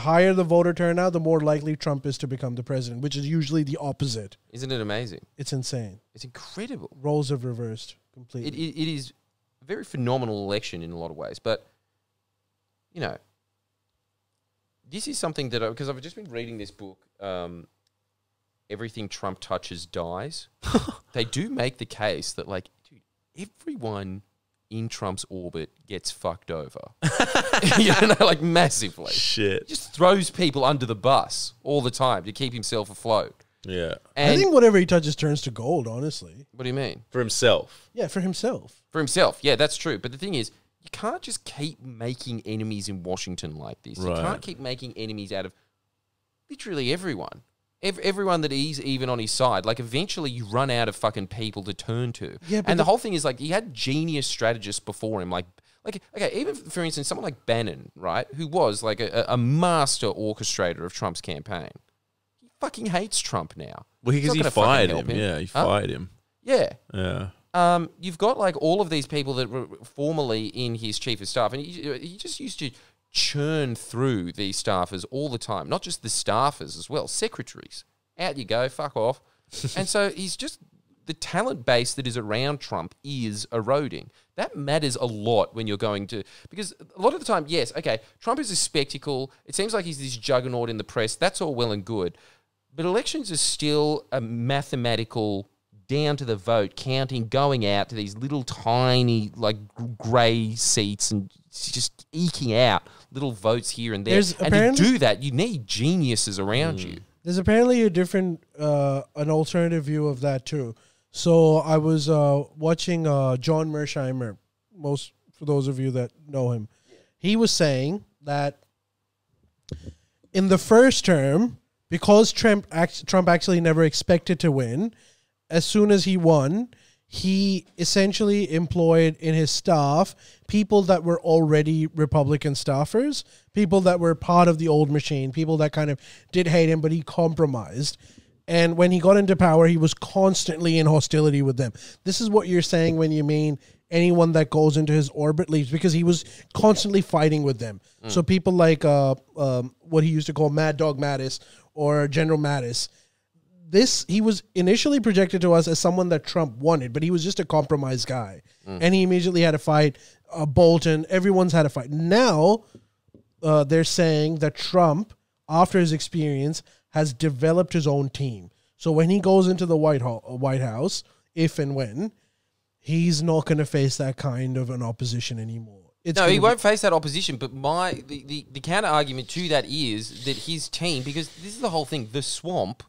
higher the voter turnout, the more likely Trump is to become the president, which is usually the opposite. Isn't it amazing? It's insane. It's incredible. Roles have reversed completely. It is a very phenomenal election in a lot of ways. But, you know, this is something that... Because I've just been reading this book... Everything Trump touches dies. They do make the case that, like, dude, everyone in Trump's orbit gets fucked over. You know, like, massively. Shit. He just throws people under the bus all the time to keep himself afloat. Yeah. I And think whatever he touches turns to gold, honestly. what do you mean? For himself. Yeah, for himself. For himself, yeah, that's true. But the thing is, you can't just keep making enemies in Washington like this. Right. You can't keep making enemies out of literally everyone. Everyone that he's even on his side, like eventually you run out of fucking people to turn to. Yeah, but and the whole thing is like he had genius strategists before him, like okay, even for instance, someone like Bannon, right, who was like a master orchestrator of Trump's campaign. He fucking hates Trump now. Well, It's because not he gonna fucking fired help him. Yeah, he fired him. Yeah. Yeah. You've got like all of these people that were formerly in his chief of staff, and he just used to churn through these staffers all the time. Not just the staffers as well, secretaries. Out you go, fuck off. And so he's just, the talent base that is around Trump is eroding. That matters a lot when you're going to, because a lot of the time, yes, okay, Trump is a spectacle. It seems like he's this juggernaut in the press. That's all well and good. But elections are still a mathematical, down to the vote, counting, going out to these little tiny, like, grey seats and just eking out little votes here and there. And to do that, you need geniuses around you. There's apparently a different, an alternative view of that too. So I was watching John Mersheimer, for those of you that know him. He was saying that in the first term, because Trump actually never expected to win, as soon as he won, he essentially employed in his staff people that were already Republican staffers, people that were part of the old machine, people that kind of did hate him, but he compromised. And when he got into power, he was constantly in hostility with them. This is what you're saying when you mean anyone that goes into his orbit leaves, because he was constantly fighting with them. So people like what he used to call Mad Dog Mattis or General Mattis, he was initially projected to us as someone that Trump wanted, but he was just a compromised guy. And he immediately had to fight Bolton. Everyone's had to fight. Now, they're saying that Trump, after his experience, has developed his own team. So when he goes into the White House, if and when, he's not going to face that kind of an opposition anymore. He won't face that opposition, but the counter argument to that is that his team, because this is the whole thing, the swamp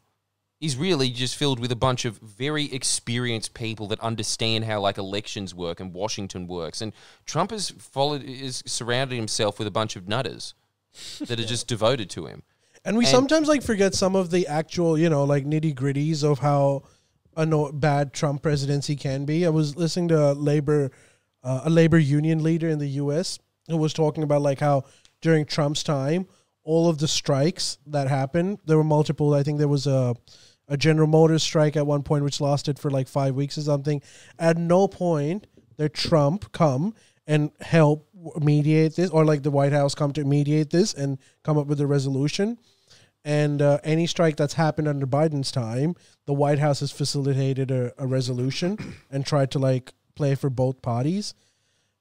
is really just filled with a bunch of very experienced people that understand how like elections work and Washington works. And Trump has surrounded himself with a bunch of nutters that are just devoted to him. And we sometimes like forget some of the actual, like nitty gritties of how bad Trump presidency can be. I was listening to a labor union leader in the U.S. who was talking about like how during Trump's time, all of the strikes that happened, there were multiple. I think there was a General Motors strike at one point, which lasted for like 5 weeks or something. At no point did Trump come and help mediate this, or like the White House come to mediate this and come up with a resolution. And any strike that's happened under Biden's time, the White House has facilitated a resolution and tried to like play for both parties.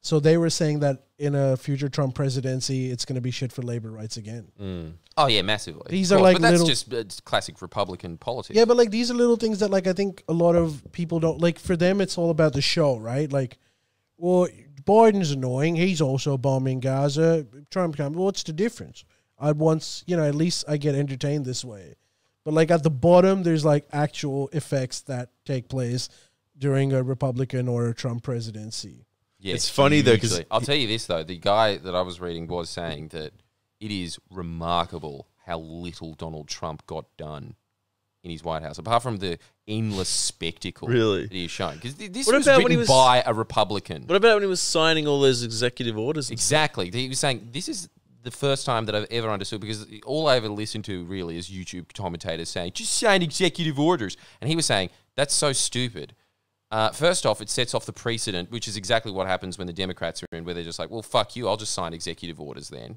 So they were saying that in a future Trump presidency, it's going to be shit for labor rights again. Oh yeah, massively. These are like, but that's just classic Republican politics. Yeah, but like these are little things that like I think a lot of people don't like. For them, it's all about the show, right? Like, well, Biden's annoying. He's also bombing Gaza. Trump comes. Well, what's the difference? At least I get entertained this way. But like at the bottom, there's like actual effects that take place during a Republican or a Trump presidency. Yeah, it's funny though, because I'll tell you this though, the guy that I was reading was saying that it is remarkable how little Donald Trump got done in his White House, apart from the endless spectacle that he is showing. Because this was written by a Republican. What about when he was signing all those executive orders? Exactly. He was saying, this is the first time that I've ever understood, because all I ever listened to really is YouTube commentators saying, just sign executive orders. And he was saying, that's so stupid. First off, it sets off the precedent, which is exactly what happens when the Democrats are in, where they're just like, well, fuck you, I'll just sign executive orders then.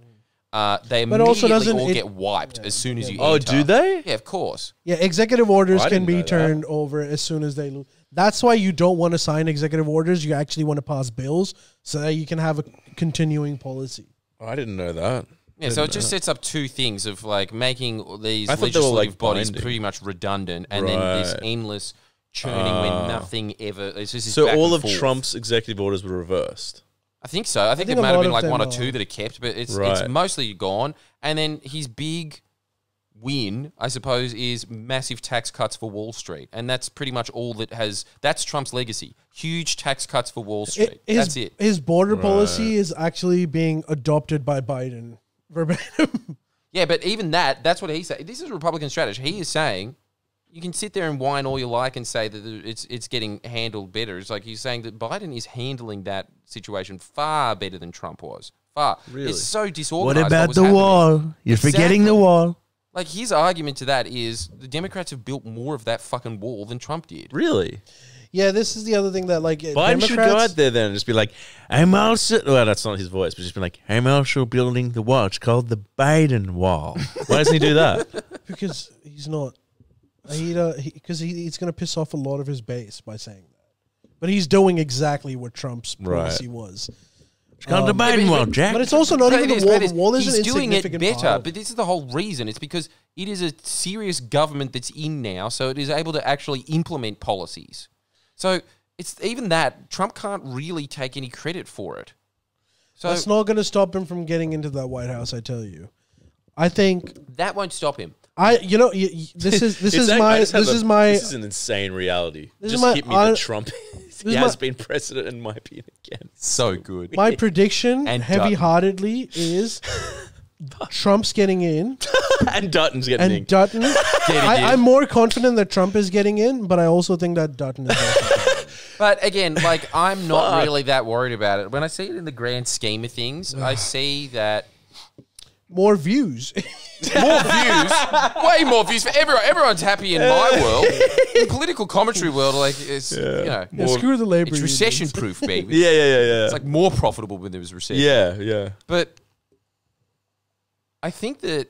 They immediately all get wiped as soon as you enter. Oh, do they? Yeah, of course. Yeah, executive orders can be turned over as soon as they lose. That's why you don't want to sign executive orders. You actually want to pass bills so that you can have a continuing policy. Oh, I didn't know that. Yeah, so it just sets up two things of like making these legislative bodies pretty much redundant, and then this endless churning when nothing ever. It's just so all of Trump's executive orders were reversed. I think so. I think there might have been like one or two that are kept, but it's mostly gone. And then his big win, I suppose, is massive tax cuts for Wall Street, and that's pretty much all that has. That's Trump's legacy: huge tax cuts for Wall Street. That's it. His border policy is actually being adopted by Biden verbatim. Yeah, but even that's what he's saying. This is a Republican strategy. He is saying, you can sit there and whine all you like and say that it's getting handled better. It's like he's saying that Biden is handling that situation far better than Trump was. Far. Really? It's so disorganized. What about the wall? You're forgetting the wall. Like, his argument to that is the Democrats have built more of that fucking wall than Trump did. Really? Yeah, this is the other thing that, like, Biden should go out there then and just be like, I'm also... Well, that's not his voice, but just be like, I'm also building the wall. It's called the Biden wall. Why doesn't he do that? Because he's not... Because he's going to piss off a lot of his base by saying that. But he's doing exactly what Trump's policy was. It's called the Biden wall, Jack. But it's also not even the wall. The wall is an He's doing it insignificant better, but this is the whole reason. It's because it is a serious government that's in now, so it is able to actually implement policies. So it's even that Trump can't really take any credit for it. So that's not going to stop him from getting into that White House. I tell you, I think that won't stop him. This is an insane reality. Just hit me that Trump has been president in my opinion again. So good. My prediction, and heavy-heartedly, is Trump's getting in. And Dutton's getting And inked. Dutton, I'm more confident that Trump is getting in, but I also think that Dutton is also But again, like, I'm not really that worried about it. When I see it in the grand scheme of things, I see that more views. more views, way more views for everyone. Everyone's happy in my world. The political commentary world, like, is you know, Yeah, screw the labor it's unions. recession proof, baby. Yeah. It's like more profitable when there was recession. Yeah. But I think that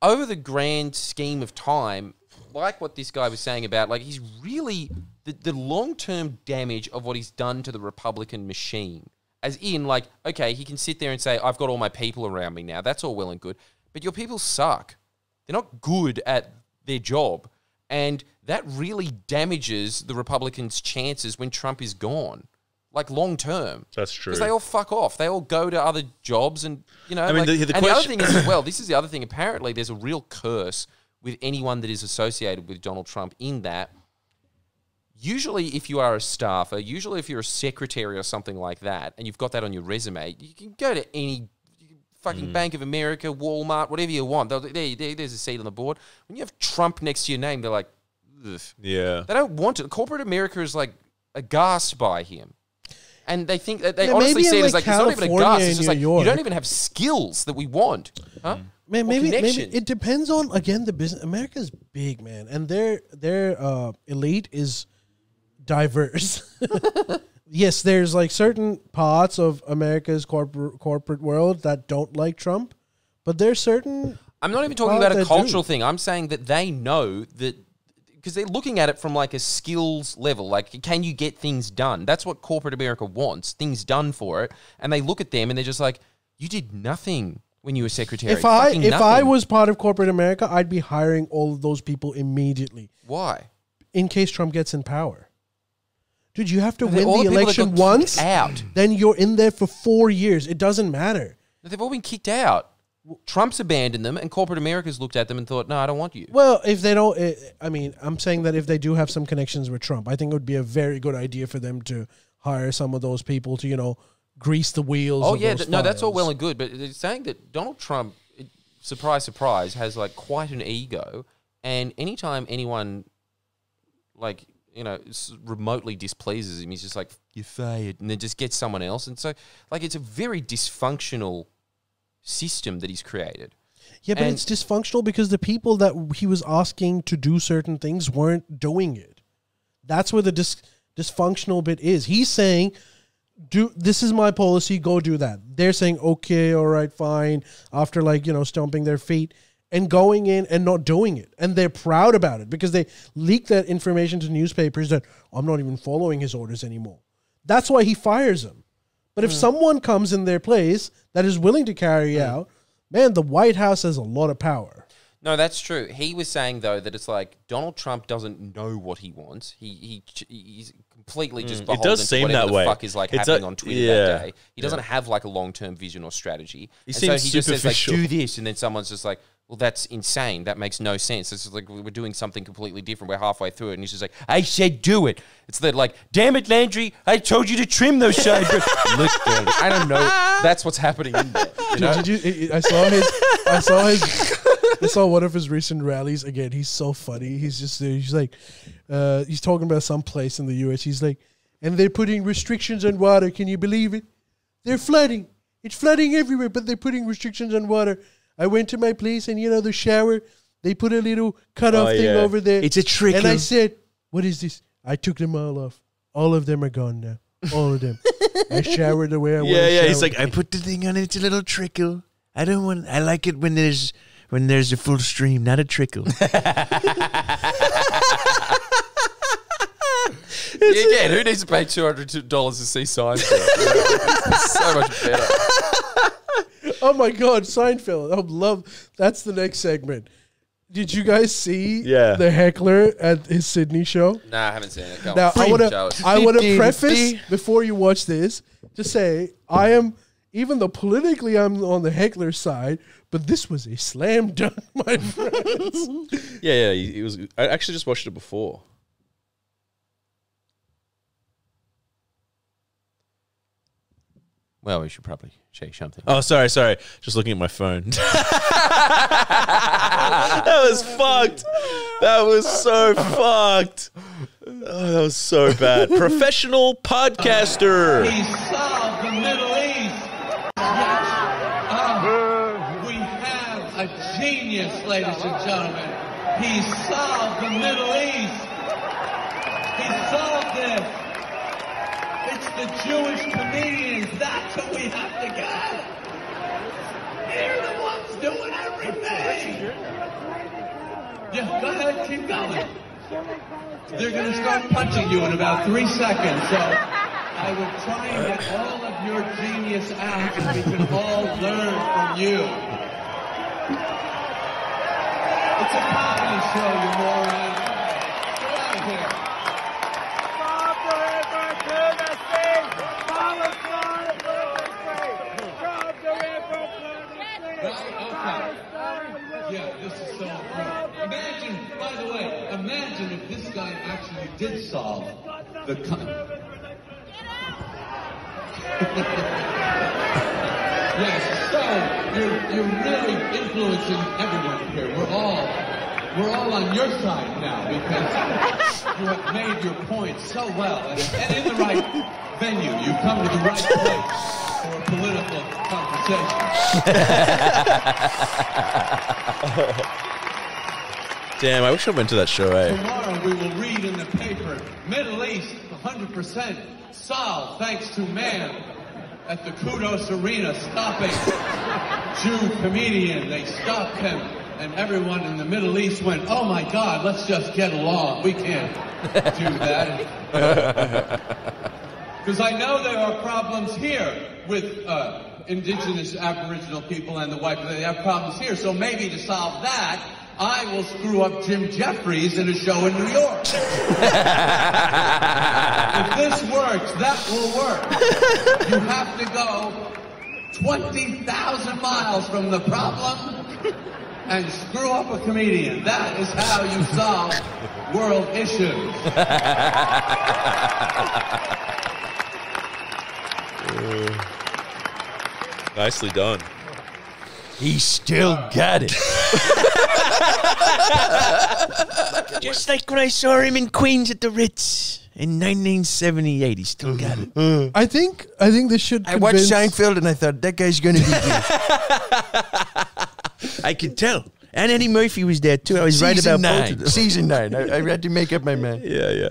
over the grand scheme of time, like what this guy was saying about, like, he's really the long-term damage of what he's done to the Republican machine. As in, like, okay, he can sit there and say, I've got all my people around me now. That's all well and good. But your people suck. They're not good at their job. And that really damages the Republicans' chances when Trump is gone. Like, long term. That's true. Because they all fuck off. They all go to other jobs and, you know. I mean, like, the and the other question- thing is as well, this is the other thing. Apparently, there's a real curse with anyone that is associated with Donald Trump in that usually if you are a staffer, usually if you're a secretary or something like that, and you've got that on your resume, you can go to any fucking Bank of America, Walmart, whatever you want. There's a seat on the board. When you have Trump next to your name, they're like, ugh. Yeah. They don't want it. Corporate America is like aghast by him. And they think that they Yeah, honestly maybe see in, it as like, like, it's not even a California gas. It's and just like, New York. you don't even have skills that we want. Huh? Man, Or maybe connection. it depends on, again, the business. America's big, man, and their elite is diverse. Yes, there's like certain parts of America's corporate world that don't like Trump, but there's certain. I'm not even talking Well, about a they cultural do. thing. I'm saying that they know that because they're looking at it from like a skills level. Like, can you get things done? That's what corporate America wants, things done for it. And they look at them and they're just like, you did nothing when you were secretary. If I Nothing. was part of corporate America, I'd be hiring all of those people immediately Why? in case Trump gets in power. Dude, you have to They're win all the people that election got kicked once, out. then you're in there for 4 years. It doesn't matter. They've all been kicked out. Trump's abandoned them, and corporate America's looked at them and thought, no, I don't want you. Well, if they don't, I mean, I'm saying that if they do have some connections with Trump, I think it would be a very good idea for them to hire some of those people to, grease the wheels. Oh, of yeah. those No, that's all files. well and good. But it's saying that Donald Trump, surprise, surprise, has like quite an ego. And anytime anyone, like, remotely displeases him, he's just like, you're fired. And then just gets someone else. And so, like, it's a very dysfunctional system that he's created. Yeah, but And- it's dysfunctional because the people that he was asking to do certain things weren't doing it. That's where the dysfunctional bit is. He's saying, this is my policy, go do that. They're saying, okay, all right, fine, after stomping their feet and going in and not doing it. And they're proud about it because they leak that information to newspapers that I'm not even following his orders anymore. That's why he fires them. But if someone comes in their place that is willing to carry out, man, the White House has a lot of power. No, that's true. He was saying, though, that it's like Donald Trump doesn't know what he wants. He's completely just beholden does to seem whatever that the way. fuck is like It's happening a- on Twitter yeah. that day. He doesn't have like a long-term vision or strategy. And so seems he just says like, superficial. do this, and then someone's just like, well, that's insane. That makes no sense. It's like we're doing something completely different. We're halfway through it, and he's just like, I said do it. It's that like, damn it, Landry, I told you to trim those sideburns. Look, Landry, I don't know. That's what's happening in there. You know? I saw one of his recent rallies. Again, he's so funny. He's just there. He's like, he's talking about some place in the U.S. He's like, and they're putting restrictions on water. Can you believe it? They're flooding. It's flooding everywhere, but they're putting restrictions on water. I went to my place, and the shower, they put a little cutoff thing over there. It's a trickle. And I said, what is this? I took them all off. All of them are gone now. All of them. I showered the way I want to Yeah. shower. He's like, I put the thing on it. It's a little trickle. I like it when there's a full stream, not a trickle. Again, who needs to pay $200 to see Seinfeld? It's so much better. Oh my God, Seinfeld! I love. That's the next segment. Did you guys see Yeah. the heckler at his Sydney show? Nah, I haven't seen it. Go Now on. I Show us. want to preface before you watch this to say I am, even though politically I'm on the heckler side, but this was a slam dunk, my friends. Yeah. He was. I actually just watched it before. Well, we should probably check something. Oh, sorry. Just looking at my phone. That was fucked. That was so fucked. Oh, that was so bad. Professional podcaster. He solved the Middle East. We have a genius, ladies and gentlemen. He solved the Middle East. He solved this. It's the Jewish comedians. That's what we have to get. They're the ones doing everything. Yeah, go ahead, keep going. They're going to start punching you in about 3 seconds, so I would try and get all of your genius out and we can all learn from you. It's a comedy show, you moron. Get out of here. Yeah, this is so important. Imagine, by the way, imagine if this guy actually did solve the Yes, so you're really influencing everyone here. We're all on your side now because you have made your point so well and in the right venue. You come to the right place for a political conversation. Damn, I wish I went to that show, eh? Tomorrow we will read in the paper, Middle East 100% solved thanks to man at the Kudos Arena stopping Jew comedian. They stopped him and everyone in the Middle East went, oh my God, let's just get along. We can't do that. Because I know there are problems here with indigenous Aboriginal people and the white people. They have problems here. So maybe to solve that, I will screw up Jim Jeffries in a show in New York. If this works, that will work. You have to go 20,000 miles from the problem and screw up a comedian. That is how you solve world issues. Nicely done. He still got it. Just like when I saw him in Queens at the Ritz in 1978. He still got it. I think this should. I watched convince- Seinfeld and I thought, that guy's going to be good. I could tell. And Eddie Murphy was there too. I was right about both of them. Season 9. I had to make up my mind. Yeah.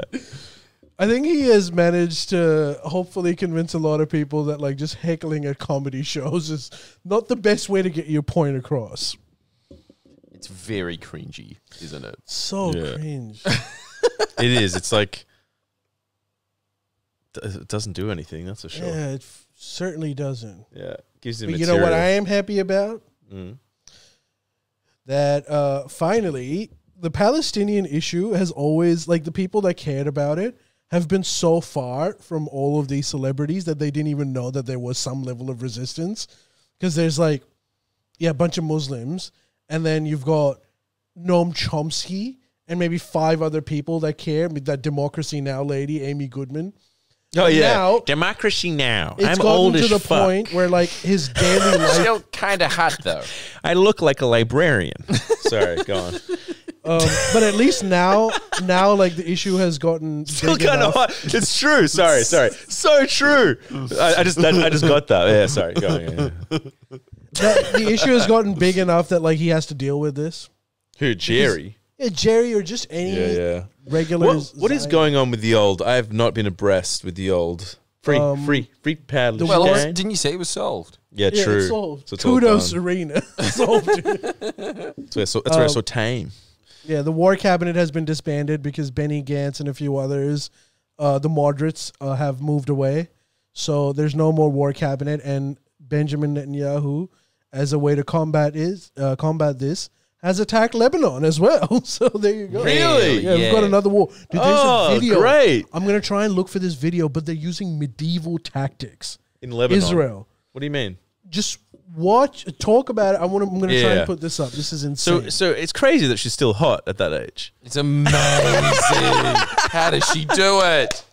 I think he has managed to hopefully convince a lot of people that like just heckling at comedy shows is not the best way to get your point across. It's very cringy, isn't it? So Yeah. cringe. It is. It's like it doesn't do anything. That's for sure. Yeah, it certainly doesn't. Yeah, gives him. But you know what I material. am happy about? That finally the Palestinian issue has always, like, the people that cared about it have been so far from all of these celebrities that they didn't even know that there was some level of resistance. Because there's like, yeah, a bunch of Muslims, and then you've got Noam Chomsky and maybe 5 other people that care. That Democracy Now! Lady, Amy Goodman. Oh yeah, Now, Democracy Now! It's I'm gotten old to as the fuck. point where like his daily life. Still kind of hot though. I look like a librarian. Sorry, go on. But at least now like the issue has gotten Still big kind of enough. hot. It's true. Sorry. So true. I just got that. Yeah. Sorry. Go on. Yeah. That the issue has gotten big enough that like he has to deal with this. Who? Jerry. Yeah, Jerry or just any Yeah. regular. What is going on with the old? I have not been abreast with the old. Free paddle. Well, Stan? didn't you say it was solved? Yeah, Yeah, true. it's solved. So it's all Kudos done. Arena. Solved it. That's where it's so tame. Yeah, the war cabinet has been disbanded because Benny Gantz and a few others, the moderates, have moved away. So there's no more war cabinet, and Benjamin Netanyahu, as a way to combat this, has attacked Lebanon as well. So there you go. Really? Yeah, we've got another war. Dude, there's a video. Great. I'm gonna try and look for this video, but they're using medieval tactics. In Lebanon. Israel. What do you mean? Just talk about it. I'm gonna try Yeah. and put this up. This is insane. So it's crazy that she's still hot at that age. It's amazing. How does she do it?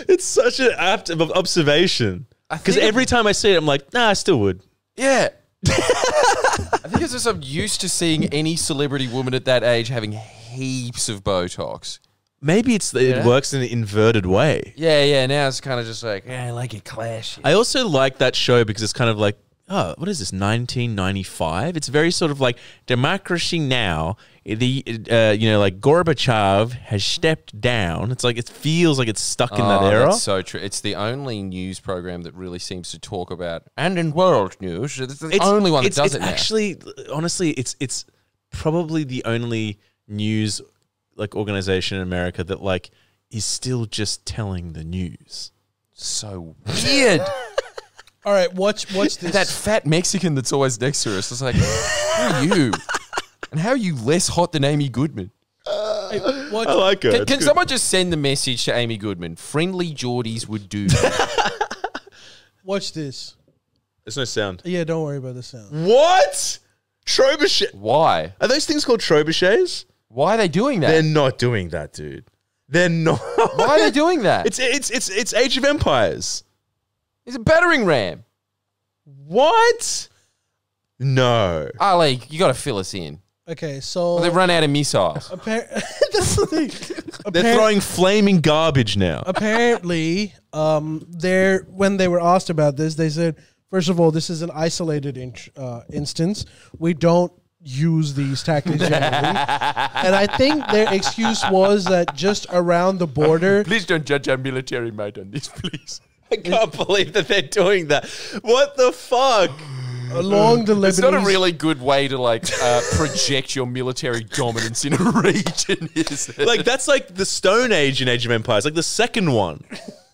It's such an apt observation. Because every time I see it, I'm like, nah, I still would. Yeah. I think it's just I'm used to seeing any celebrity woman at that age having heaps of Botox. Maybe it works in an inverted way. Yeah. Now it's kind of just like, I like it classy. I also like that show because it's kind of like, oh, what is this, 1995? It's very sort of like democracy now. Like Gorbachev has stepped down. It's like it feels like it's stuck in that era. That's so true. It's the only news program that really seems to talk about, and in world news, it's the only one that does it now. Actually, honestly, it's probably the only news like organization in America that like is still just telling the news. So weird. All right, watch this. That fat Mexican that's always next to us. It's like, who are you? And how are you less hot than Amy Goodman? Hey, watch, I like it. Can someone just send the message to Amy Goodman? Friendly Geordies would do. watch this. There's no sound. Yeah, don't worry about the sound. What? Trebuchet? Why? Are those things called trebuchets? Why are they doing that? They're not doing that, dude. They're not. Why are they doing that? It's Age of Empires. It's a battering ram. What? No. Ali, you got to fill us in. Okay, so They run out of missiles. that's the thing. They're throwing flaming garbage now. Apparently, when they were asked about this, they said, first of all, this is an isolated instance. We don't use these tactics generally. And I think their excuse was that just around the border. Please don't judge our military might on this, please. I can't believe that they're doing that. What the fuck? Along the Lebanese. It's not a really good way to like project your military dominance in a region, is it? Like that's like the Stone Age in Age of Empires, like the second one.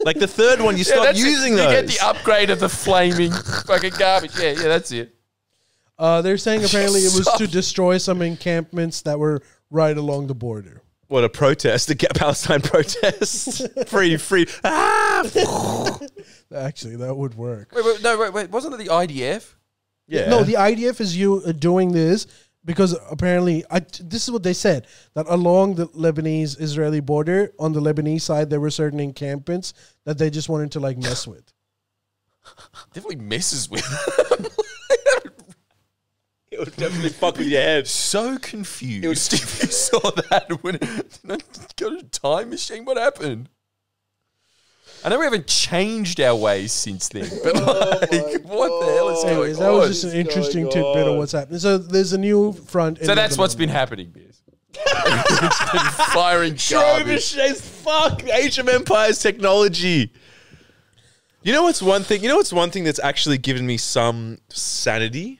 Like the third one, you start using those. You get the upgrade of the flaming fucking garbage. Yeah, that's it. They're saying apparently it was to destroy some encampments that were right along the border. What, a protest? A Palestine protest? free. Actually, that would work. Wait. Wasn't it the IDF? Yeah. No, the IDF is doing this because apparently, this is what they said, that along the Lebanese-Israeli border, on the Lebanese side, there were certain encampments that they just wanted to like mess with. Definitely messes with. It would definitely fuck with your head. So confused if you saw that when got a time machine. What happened? I know we haven't changed our ways since then, but like, what the hell is going Anyways, on? that was just an interesting tidbit of what's happening. So there's a new front. So that's what's been happening, Beers. Firing garbage. Trebuchets, fuck Age of Empires technology. You know what's one thing? That's actually given me some sanity?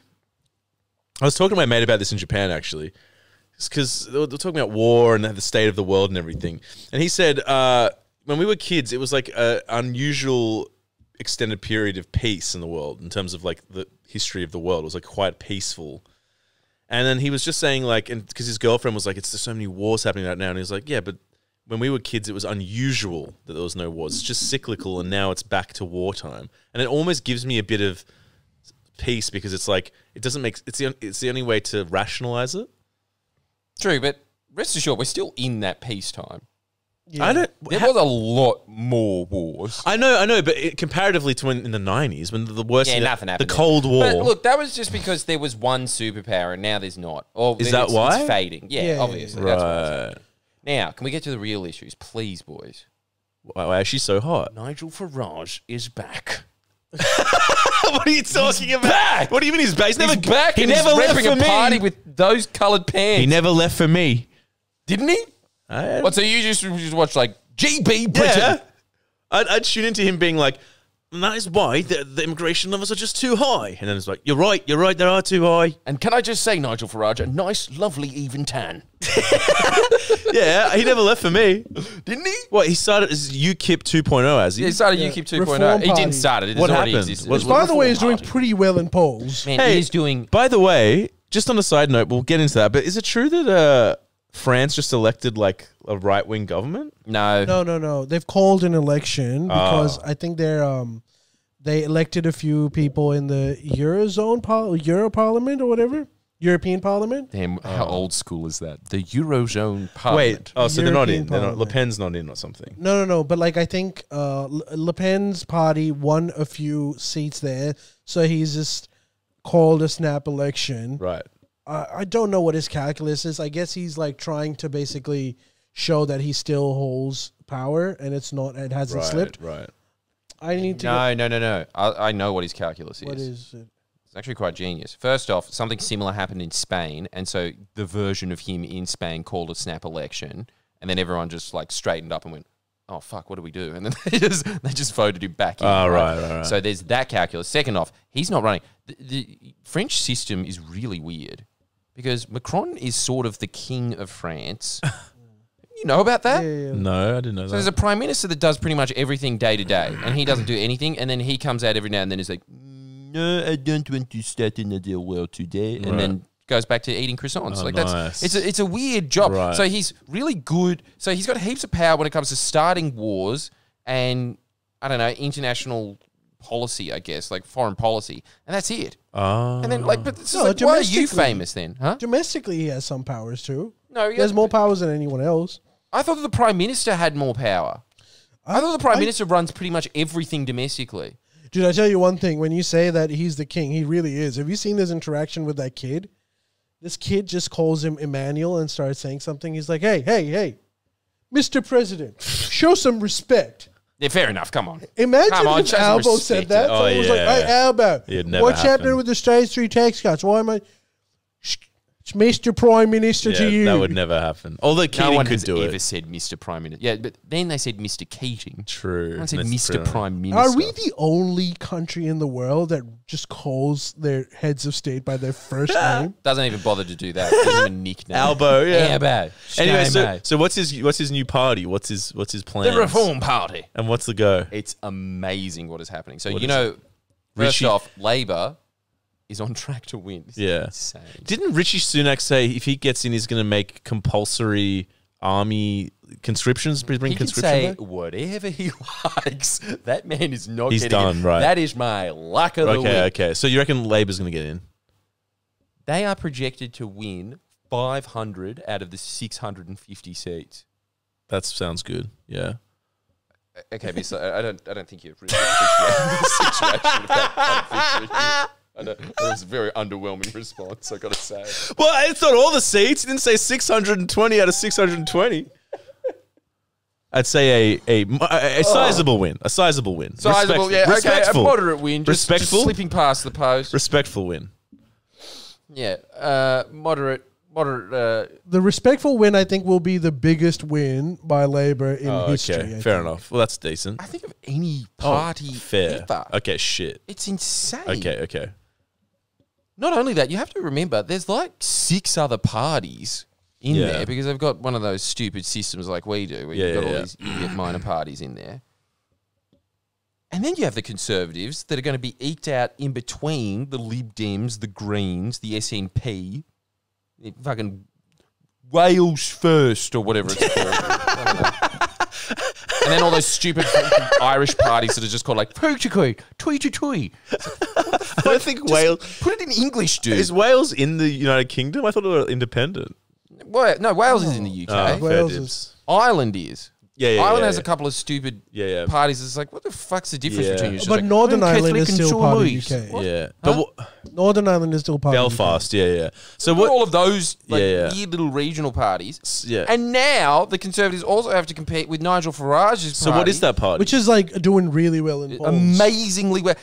I was talking to my mate about this in Japan, actually. It's because they were talking about war and the state of the world and everything. And he said, when we were kids, it was like an unusual extended period of peace in the world in terms of like the history of the world. It was like quite peaceful. And then he was just saying like, and because his girlfriend was like, there's so many wars happening right now. And he was like, yeah, but when we were kids, it was unusual that there was no wars. It's just cyclical, and now it's back to wartime. And it almost gives me a bit of peace because it's like it doesn't make it's the only way to rationalize it. True, but rest assured, we're still in that peacetime. Yeah. There was a lot more wars. I know, but comparatively to when in the 90s, when the worst, nothing happened. the Cold War. But look, that was just because there was one superpower and now there's not. Or is that why? It's fading. Yeah, obviously. Right. That's what I'm saying. Now, can we get to the real issues, please, boys? Why is she so hot? Nigel Farage is back. What are you talking about? Back. What do you mean he's back? He's back. He and never he's left repping for a me. party with those coloured pants. He never left for me. Didn't he? What? So you just watch like GB Britain? Yeah. I'd tune into him being like, and that is why the immigration levels are just too high. And then it's like, you're right, they are too high. And can I just say, Nigel Farage, a nice, lovely, even tan. Yeah, he never left for me. Didn't he? What, he started as UKIP 2.0 as he? Yeah, he started UKIP 2.0. Reform He didn't Party. start it. It What already happened? existed. Which, By the way, Reform is doing Party. pretty well in polls. Man, Hey, he's doing... By the way, just on a side note, we'll get into that, but is it true that France just elected like a right-wing government? No. No. They've called an election because I think they elected a few people in the Eurozone Euro Parliament or whatever. European Parliament? Damn, how old school is that? The Eurozone Wait, Parliament. so they're not European in. They're not, Le Parliament. Pen's not in or something. No. But like, I think Le Pen's party won a few seats there, so he's just called a snap election. Right. I don't know what his calculus is. I guess he's like trying to basically show that he still holds power and it hasn't slipped. Right. I need to. No. I know what his calculus What is. is it? It's actually quite genius. First off, something similar happened in Spain, and so the version of him in Spain called a snap election, and then everyone just like straightened up and went, "Oh fuck, what do we do?" And then they just voted him back in. Right. So there's that calculus. Second off, he's not running. The French system is really weird because Macron is sort of the king of France. You know about that? Yeah. No, I didn't know So there's that. a prime minister that does pretty much everything day to day, and he doesn't do anything, and then he comes out every now and then and is like, "No, I don't want to start another war today," and then goes back to eating croissants. Oh, like nice. it's a weird job. Right. So he's really good. So he's got heaps of power when it comes to starting wars and I don't know, international policy, I guess, like foreign policy, and that's it. And then like, but it's No, like, why are you domestically. famous then, huh? Domestically, he has some powers too. No, He has more powers than anyone else. I thought that the prime minister had more power. I thought the prime minister runs pretty much everything domestically. Dude, I tell you one thing. When you say that he's the king, he really is. Have you seen this interaction with that kid? This kid just calls him Emmanuel and starts saying something. He's like, hey, Mr. President, show some respect. Yeah, fair enough. Come on. Imagine Come on, if show some Albo respect. said that. Oh, Someone was like, yeah. hey, Albo, It'd never what's happening happen. with the stage 3 tax cuts? Why am I... It's Mr. Prime Minister to you. That would never happen. Although No Keating one could has do ever it. said Mr. Prime Minister. Yeah, but then they said Mr. Keating. True. No one said That's Mr. true. Prime Minister. Are we the only country in the world that just calls their heads of state by their first name? Doesn't even bother to do that. Gives him a nickname. Albo, yeah. Albo. Anyway, Stay, so what's his new party? What's his plan? the Reform Party. And what's the go? It's amazing what is happening. So, What you is know, first Richie- off, Labor is on track to win. This is Yeah. insane. Didn't Richie Sunak say if he gets in, he's going to make compulsory army conscriptions? Bring He can conscription say back? whatever he likes. That man is not He's getting done, it. right. That is my luck of the week. Okay. So you reckon Labor's going to get in? They are projected to win 500 out of the 650 seats. That sounds good. Yeah. Okay, but so I don't think you really appreciate the situation. That was a very underwhelming response, I got to say. Well, it's not all the seats. It didn't say 620 out of 620. I'd say a sizable win. A sizable win. Sizable, yeah, okay, Respectful. a moderate win. Just Respectful? slipping past the post. Respectful win. Yeah, moderate. The respectful win, I think, will be the biggest win by Labor in history. Okay, I fair think. enough. Well, that's decent. I think of any party Fair. ever. Okay, shit. It's insane. Okay. Not only that, you have to remember there's like 6 other parties in Yeah. there because they've got one of those stupid systems like we do where you've got all these idiot minor parties in there. And then you have the Conservatives that are going to be eked out in between the Lib Dems, the Greens, the SNP, the fucking Wales First or whatever it's called. I don't know. And then all those stupid fucking Irish parties that are just called like Tweet. I don't think Wales... Put it in English, dude. Is Wales in the United Kingdom? I thought it was independent. No, Wales is in the UK. Fair Wales dibs. is- Ireland is. Yeah, Ireland has yeah. a couple of stupid Yeah. parties. It's like, what the fuck's the difference Yeah. between you? It's just But like, Northern I'm Ireland Catholic is and still Sean part of Louise. UK. What? Yeah. Huh? But Northern Ireland is still part of Belfast, yeah. So Put what... all of those like, Yeah. weird little regional parties. Yeah. And now the Conservatives also have to compete with Nigel Farage's So what is that UK, party? which is like doing really well in polls. Amazingly well.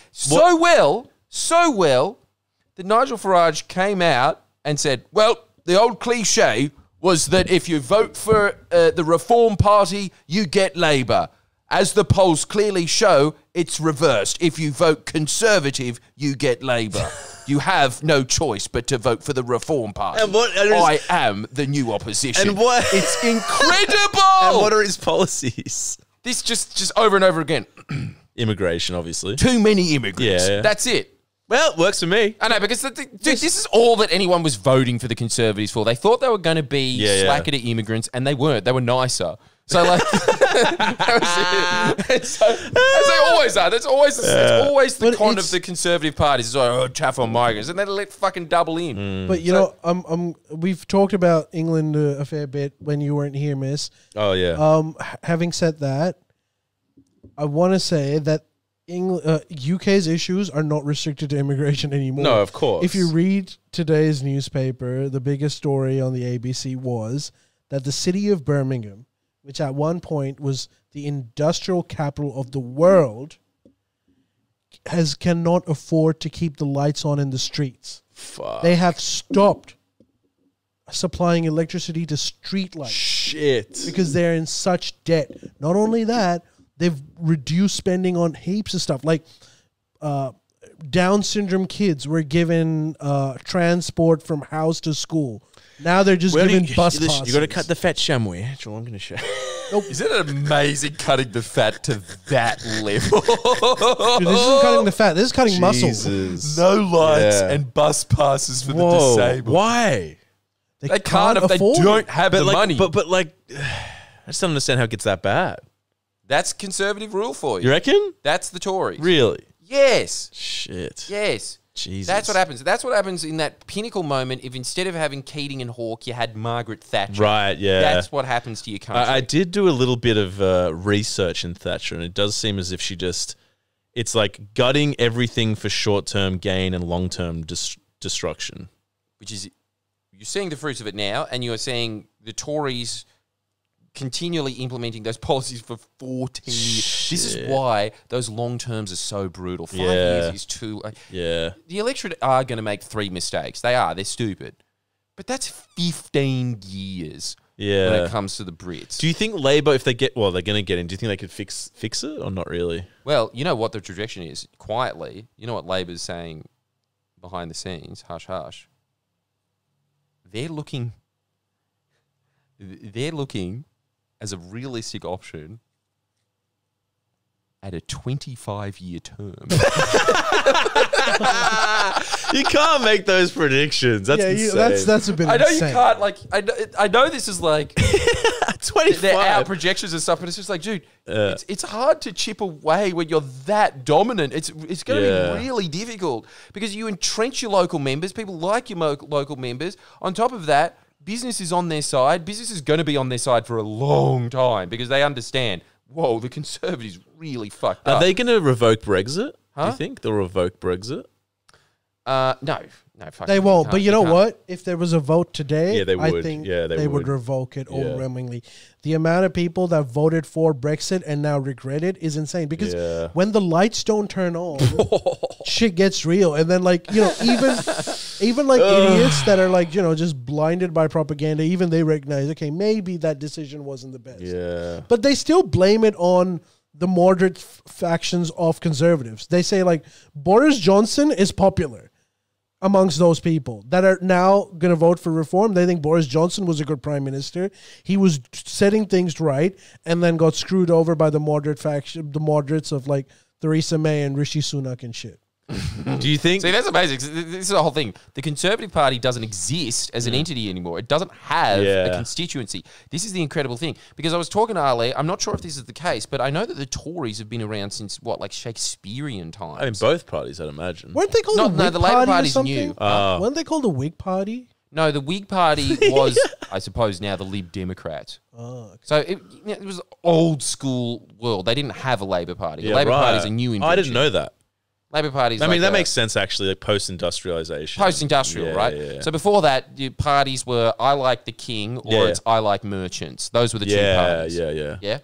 So well that Nigel Farage came out and said, well, the old cliche was that if you vote for the Reform Party, you get Labour. As the polls clearly show, it's reversed. If you vote Conservative, you get Labour. You have no choice but to vote for the Reform Party. And what- and I am the new opposition. And what- It's incredible! And what are his policies? This just over and over again. Immigration, obviously. Too many immigrants. Yeah. That's it. Well, it works for me. I know, because, dude, this is all that anyone was voting for the Conservatives for. They thought they were going to be slacker to immigrants, and they weren't. They were nicer. So, like, that was it. So, as they always are. That's always, it's always the con of the Conservative parties. It's like, oh, chaff on migrants. And then let fucking double in. But, you know, we've talked about England a fair bit when you weren't here, miss. Oh, yeah. Having said that, I want to say that UK's issues are not restricted to immigration anymore. No, of course. If you read today's newspaper, the biggest story on the ABC was that the city of Birmingham, which at one point was the industrial capital of the world, cannot afford to keep the lights on in the streets. Fuck. They have stopped supplying electricity to street lights. Shit. Because they're in such debt. Not only that, they've reduced spending on heaps of stuff. Like Down syndrome kids were given transport from house to school. Now they're just given bus passes. You got to cut the fat chamois. That's all I'm going to show. Nope. Isn't it amazing cutting the fat to that level? Dude, this isn't cutting the fat. This is cutting muscle. No lights and bus passes for the disabled. Why? They can't if they afford don't have the like, money. But like, I just don't understand how it gets that bad. That's conservative rule for you. You reckon? That's the Tories. Really? Yes. Shit. Yes. Jesus. That's what happens. That's what happens in that pinnacle moment if instead of having Keating and Hawke, you had Margaret Thatcher. Right, yeah. That's what happens to your country. I did do a little bit of research in Thatcher, and it does seem as if she just... It's like gutting everything for short-term gain and long-term destruction. Which is... You're seeing the fruits of it now, and you're seeing the Tories continually implementing those policies for 14 years. This is why those long terms are so brutal. 5 years is too... Yeah. The electorate are going to make 3 mistakes. They are. They're stupid. But that's 15 years when it comes to the Brits. Do you think Labor, if they get... Well, they're going to get in. Do you think they could fix it or not really? Well, you know what the trajectory is. Quietly, you know what Labor's saying behind the scenes. Hush, hush. They're looking as a realistic option at a 25-year term. You can't make those predictions. That's insane. That's a bit I know insane. you can't, like, I know this is like 25. they're our projections and stuff, but it's just like, dude, it's hard to chip away when you're that dominant. It's going to be really difficult because you entrench your local members. People like your local members. On top of that, business is on their side. Business is going to be on their side for a long time because they understand, whoa, the Conservatives really fucked up. Are they going to revoke Brexit? Huh? Do you think they'll revoke Brexit? No, fuck. They won't. But you know what? If there was a vote today, they I would. think Yeah, they would would. revoke it overwhelmingly. The amount of people that voted for Brexit and now regret it is insane because when the lights don't turn on, shit gets real. And then, like, you know, even like idiots that are like, you know, just blinded by propaganda, even they recognize, okay, maybe that decision wasn't the best. Yeah. But they still blame it on the moderate factions of Conservatives. They say, like, Boris Johnson is popular amongst those people that are now going to vote for reform. They think Boris Johnson was a good prime minister. He was setting things right and then got screwed over by the moderate faction, the moderates of like Theresa May and Rishi Sunak and shit. Do you think... See, that's amazing. This is the whole thing. The Conservative Party doesn't exist as an entity anymore. It doesn't have a constituency. This is the incredible thing. Because I was talking to Ali, I'm not sure if this is the case, but I know that the Tories have been around since, what, like Shakespearean times? I mean, both parties, I'd imagine. Weren't they called the Whig the Labour Party or Party's something? new. Weren't they called the Whig Party? No, the Whig Party was, I suppose, now the Lib Democrats. Oh, okay. So it was old school world. They didn't have a Labour Party. The Labour Party is a new invention. I didn't know that. Labour Party's I mean, like that makes sense, actually, like post-industrialization. Post-industrial, right? Yeah. So before that, the parties were I like the king or it's I like merchants. Those were the two parties. Yeah?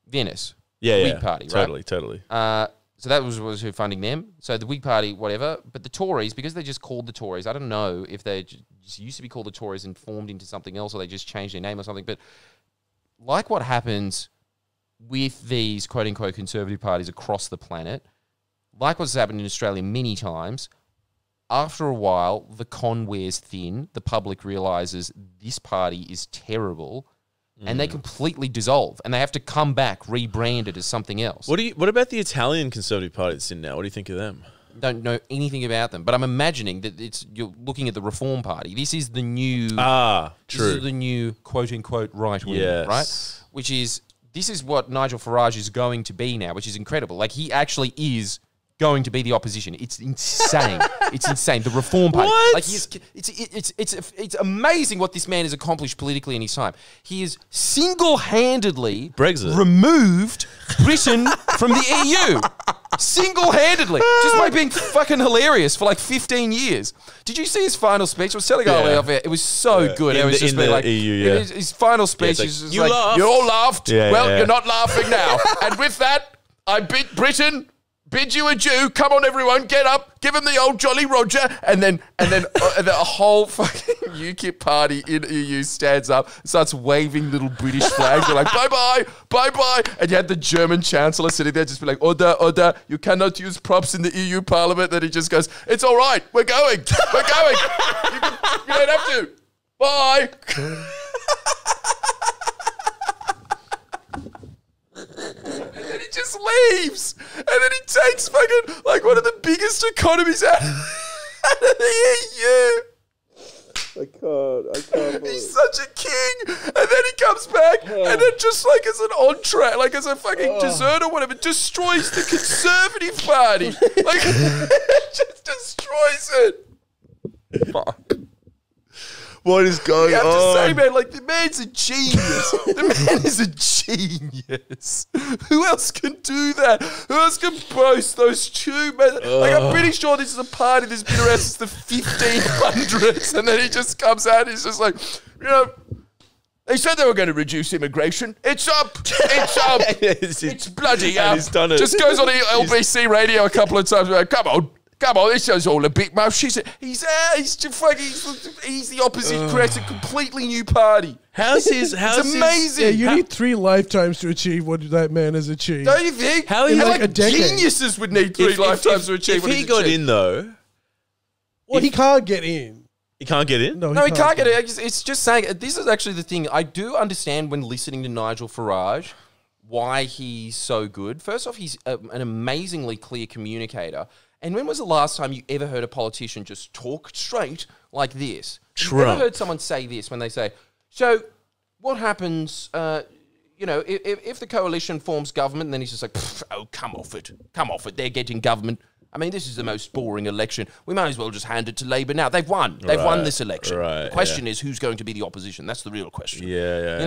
Venice. Whig Party, totally, right? Totally. So that was who funding them. So the Whig Party, whatever. But the Tories, because they just called the Tories, I don't know if they just used to be called the Tories and formed into something else or they just changed their name or something. But like what happens with these quote-unquote conservative parties across the planet, like what's happened in Australia many times, after a while, the con wears thin. The public realises this party is terrible and they completely dissolve and they have to come back rebranded as something else. What about the Italian Conservative Party that's in now? What do you think of them? don't know anything about them, but I'm imagining that you're looking at the Reform Party. This is the new true. This is the new quote unquote right wing, Yes. right? This is what Nigel Farage is going to be now, which is incredible. Like he actually is going to be the opposition. It's insane. It's insane. The Reform Party. What? Like it's amazing what this man has accomplished politically in his time. He has single-handedly Brexit. removed Britain from the EU. Single-handedly. Just by being fucking hilarious for like 15 years. Did you see his final speech? I was telling Ali off air. It was so good. It was just the like EU, yeah. his final speech like, is just "You like, laughed." you all laughed. Yeah, Well, yeah. you're not laughing now. And with that, I beat Britain. Bid you adieu. Come on, everyone, get up. Give him the old Jolly Roger, and then the whole fucking UKIP party in EU stands up, starts waving little British flags. They're like, bye bye, bye bye, and you had the German Chancellor sitting there, just be like, order, you cannot use props in the EU Parliament. Then he just goes, it's all right, we're going. You don't have to. Bye. And then he just leaves. And then he takes fucking, like, one of the biggest economies out of the EU. I can't. He's such a king. And then he comes back and then just like as an entree, like as a fucking dessert or whatever, destroys the Conservative Party. Like, just destroys it. Fuck. What is going You have to on? say, man, like, the man's a genius. The man is a genius. Who else can do that? Who else can boast those two men? Like, I'm pretty sure this is a party that's been around since the 1500s. And then he just comes out and he's just like, you know, they said they were going to reduce immigration. It's up. It's up. It's bloody up. he's done it. Just goes on LBC radio a couple of times. Like, come on, this is all a bit much. He's the opposite, creates a completely new party. How's his? It's amazing. Yeah, you need 3 lifetimes to achieve what that man has achieved. Don't you think? How And is like like a decade? geniuses would need 3 lifetimes to achieve If what he he's got achieved. in though, Well, he can't get in. he can't get in. No, No, he can't get it. It's just saying, this is actually the thing. I do understand when listening to Nigel Farage why he's so good. First off, he's an amazingly clear communicator. And when was the last time you ever heard a politician just talk straight like this? You ever Trump. heard someone say this when they say, so what happens, if the coalition forms government, and then he's just like, oh, come off it. They're getting government. I mean, this is the most boring election. We might as well just hand it to Labour now. They've won. They've won this election. Right, The question is, who's going to be the opposition? That's the real question. Yeah.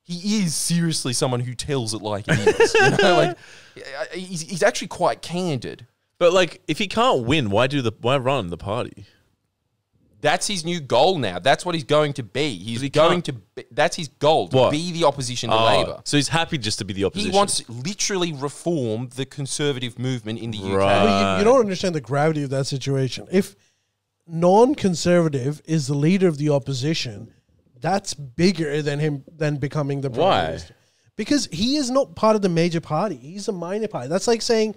He is seriously someone who tells it like it is. He's actually quite candid. But like, if he can't win, why run the party? That's his new goal now. That's what he's going to be. That's his goal, to What? be the opposition to Labour. So he's happy just to be the opposition. He wants to literally reform the conservative movement in the UK. Right. But you don't understand the gravity of that situation. If non-conservative is the leader of the opposition, that's bigger than becoming the prime minister. Because he is not part of the major party. He's a minor party. That's like saying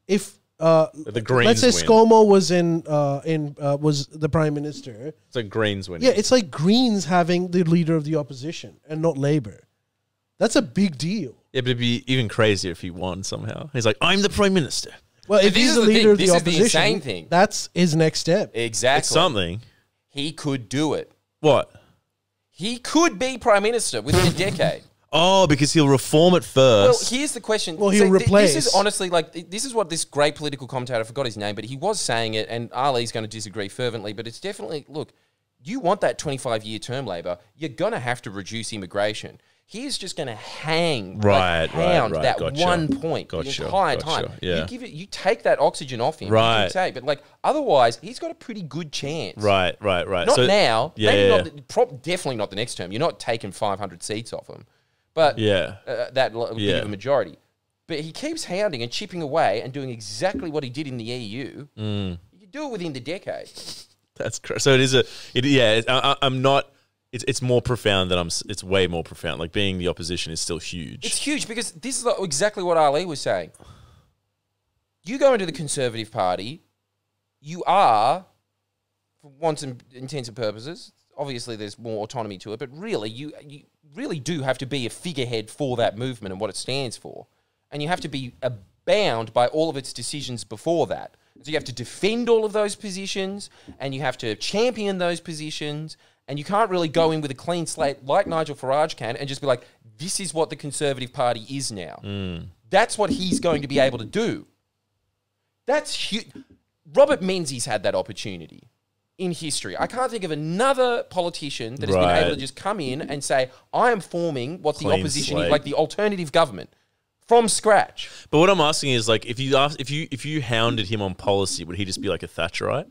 if the Greens let's say win. ScoMo was the prime minister. It's like Greens winning. Yeah, it's like Greens having the leader of the opposition and not Labour. That's a big deal. Yeah, but it'd be even crazier if he won somehow. He's like, I'm the prime minister. Well, if this he's is the the leader thing. of the This is the opposition, insane thing. that's his next step. Exactly. It's something. He could do it. What? He could be prime minister within a decade. Oh, because he'll reform it Well, first. here's the question. Well, he'll replace. This is honestly this is what this great political commentator, I forgot his name, but he was saying it, and Ali's going to disagree fervently, but it's definitely, look, you want that 25-year term, Labor, you're going to have to reduce immigration. He is just going to hang, Right. that Gotcha. one point the Gotcha. entire Gotcha. time. Yeah. You take that oxygen off him, Right. you can say, but like otherwise, he's got a pretty good chance. Right. Not So- now. Yeah, Maybe yeah, not. Definitely not the next term. You're not taking 500 seats off him, but Yeah. that big Yeah. of a majority. But he keeps hounding and chipping away and doing exactly what he did in the EU. You can do it within the decade. That's crazy. So I'm not. It's more profound than it's way more profound. Like being the opposition is still huge. It's huge because this is exactly what Ali was saying. You go into the Conservative Party, you are, for wants and intents and purposes, obviously there's more autonomy to it, but really you really do have to be a figurehead for that movement and what it stands for. And you have to be a bound by all of its decisions before that. So you have to defend all of those positions, and you have to champion those positions, and you can't really go in with a clean slate like Nigel Farage can and just be like, this is what the Conservative Party is now. That's what he's going to be able to do. That's huge. Robert Menzies had that opportunity in history. I can't think of another politician that has been able to just come in and say, I am forming what the opposition is, like the alternative government, from scratch. But what I'm asking is, like, if you hounded him on policy, would he just be like a Thatcherite?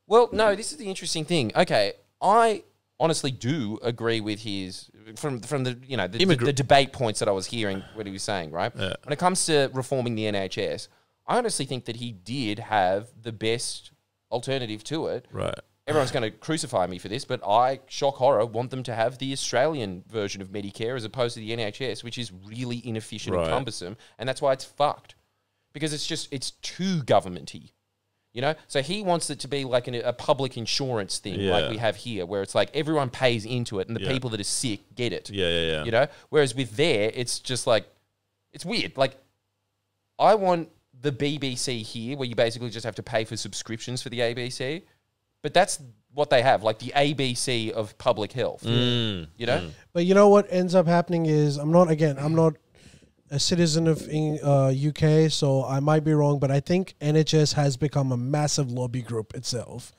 Well, no, this is the interesting thing. Okay, I honestly do agree with his from the the debate points that I was hearing what he was saying, right? Yeah. When it comes to reforming the NHS, I honestly think that he did have the best alternative to it. Right. Everyone's going to crucify me for this, but I, shock horror, want them to have the Australian version of Medicare as opposed to the NHS, which is really inefficient and cumbersome, and that's why it's fucked. Because it's too governmenty. You know? So he wants it to be like a public insurance thing like we have here, where it's like everyone pays into it and the people that are sick get it. You know? Whereas with there, it's just like, it's weird. Like, I want the BBC here, where you basically just have to pay for subscriptions for the ABC, but that's what they have, like the ABC of public health. You know? But you know what ends up happening is, I'm not a citizen of UK, so I might be wrong, but I think NHS has become a massive lobby group itself.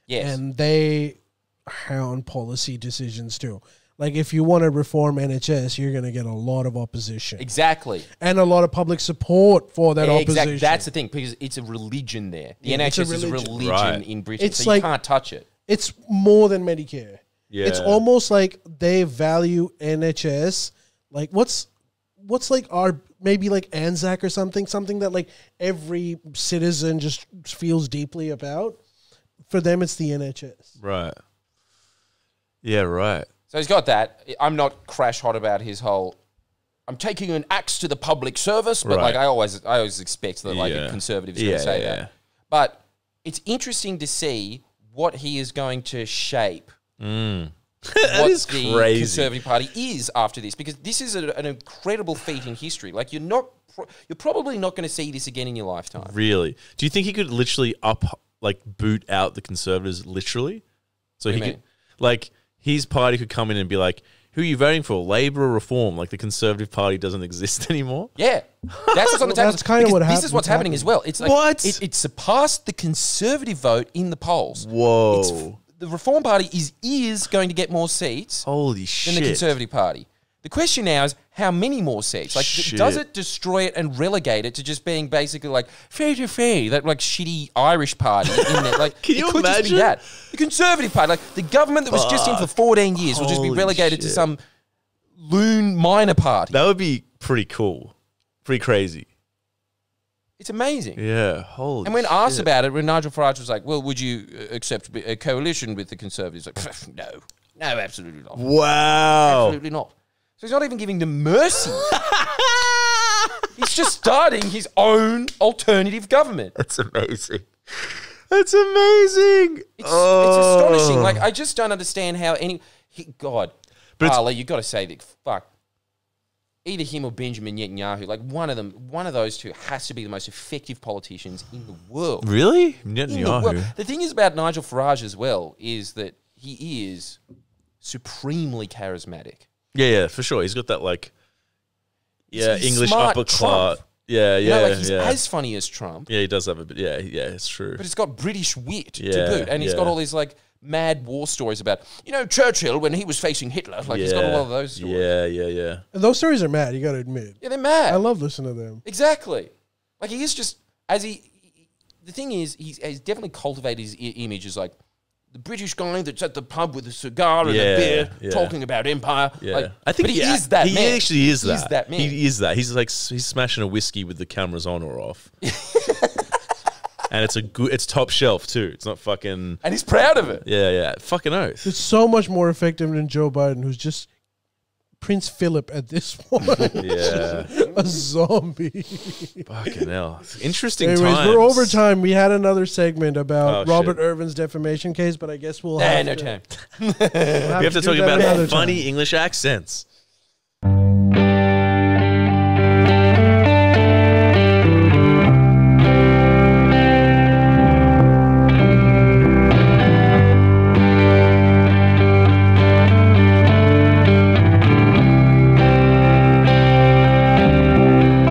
Yes. And they hound policy decisions too. Like, if you want to reform NHS, you're going to get a lot of opposition. Exactly. And a lot of public support for that opposition. That's the thing, because it's a religion there. The NHS is a religion in Britain, so you can't touch it. It's more than Medicare. Yeah. It's almost like they value NHS. Like, what's like our, maybe like Anzac or something that like every citizen just feels deeply about? For them, it's the NHS. Right. Yeah, right. So he's got that. I'm not crash hot about his whole, I'm taking an axe to the public service, but like I always expect that like a conservative's going to say that. But it's interesting to see what he is going to shape. What the Conservative Party is after this, because this is an incredible feat in history. Like, you're probably not going to see this again in your lifetime. Really? Do you think he could literally boot out the Conservatives literally? So he could, like, his party could come in and be like, who are you voting for, Labour or Reform? Like, the Conservative Party doesn't exist anymore? Yeah. That's what's on the table. That's kind of what happened. This is what's happening as well. It's like, what? It surpassed the Conservative vote in the polls. Whoa. The Reform Party is going to get more seats than the Conservative Party. The question now is, how many more seats? Like, does it destroy it and relegate it to just being basically like fair, that like shitty Irish party in there? Like, can you imagine? Just be that. The Conservative Party, like the government that was just in for 14 years, will just be relegated to some loon minor party. That would be pretty cool, pretty crazy. It's amazing. Yeah, holy. And when asked about it, when Nigel Farage was like, "Well, would you accept a coalition with the Conservatives?" Like, no, absolutely not. Wow, absolutely not. So he's not even giving them mercy. He's just starting his own alternative government. That's amazing. That's amazing. It's astonishing. Like, I just don't understand how God, Carla, you got to say that. Fuck. Either him or Benjamin Netanyahu, like one of those two has to be the most effective politicians in the world. Really? Netanyahu. The thing is about Nigel Farage as well is that he is supremely charismatic. Yeah, for sure. He's got that like, English smart upper class. Trump. Yeah, he's as funny as Trump. Yeah, he does have a bit. Yeah, it's true. But he's got British wit to boot, and he's got all these like mad war stories about, Churchill when he was facing Hitler. Like, he's got a lot of those stories. Yeah. And those stories are mad, you got to admit. Yeah, they're mad. I love listening to them. Exactly. Like, he is just, the thing is, he's definitely cultivated his image as like the British guy that's at the pub with a cigar and a beer talking about empire. Yeah. Like, I think he is that man. He actually is that. He's that man. He is that. He's like, he's smashing a whiskey with the cameras on or off. And it's top shelf too. It's not fucking. And he's proud of it. Yeah. Fucking oath. It's so much more effective than Joe Biden, who's just Prince Philip at this point. Yeah. A zombie. Fucking hell. Interesting Anyways, times. we're over time. We had another segment about Robert Irvin's defamation case, but I guess we'll have no time. We have to talk about funny English accents.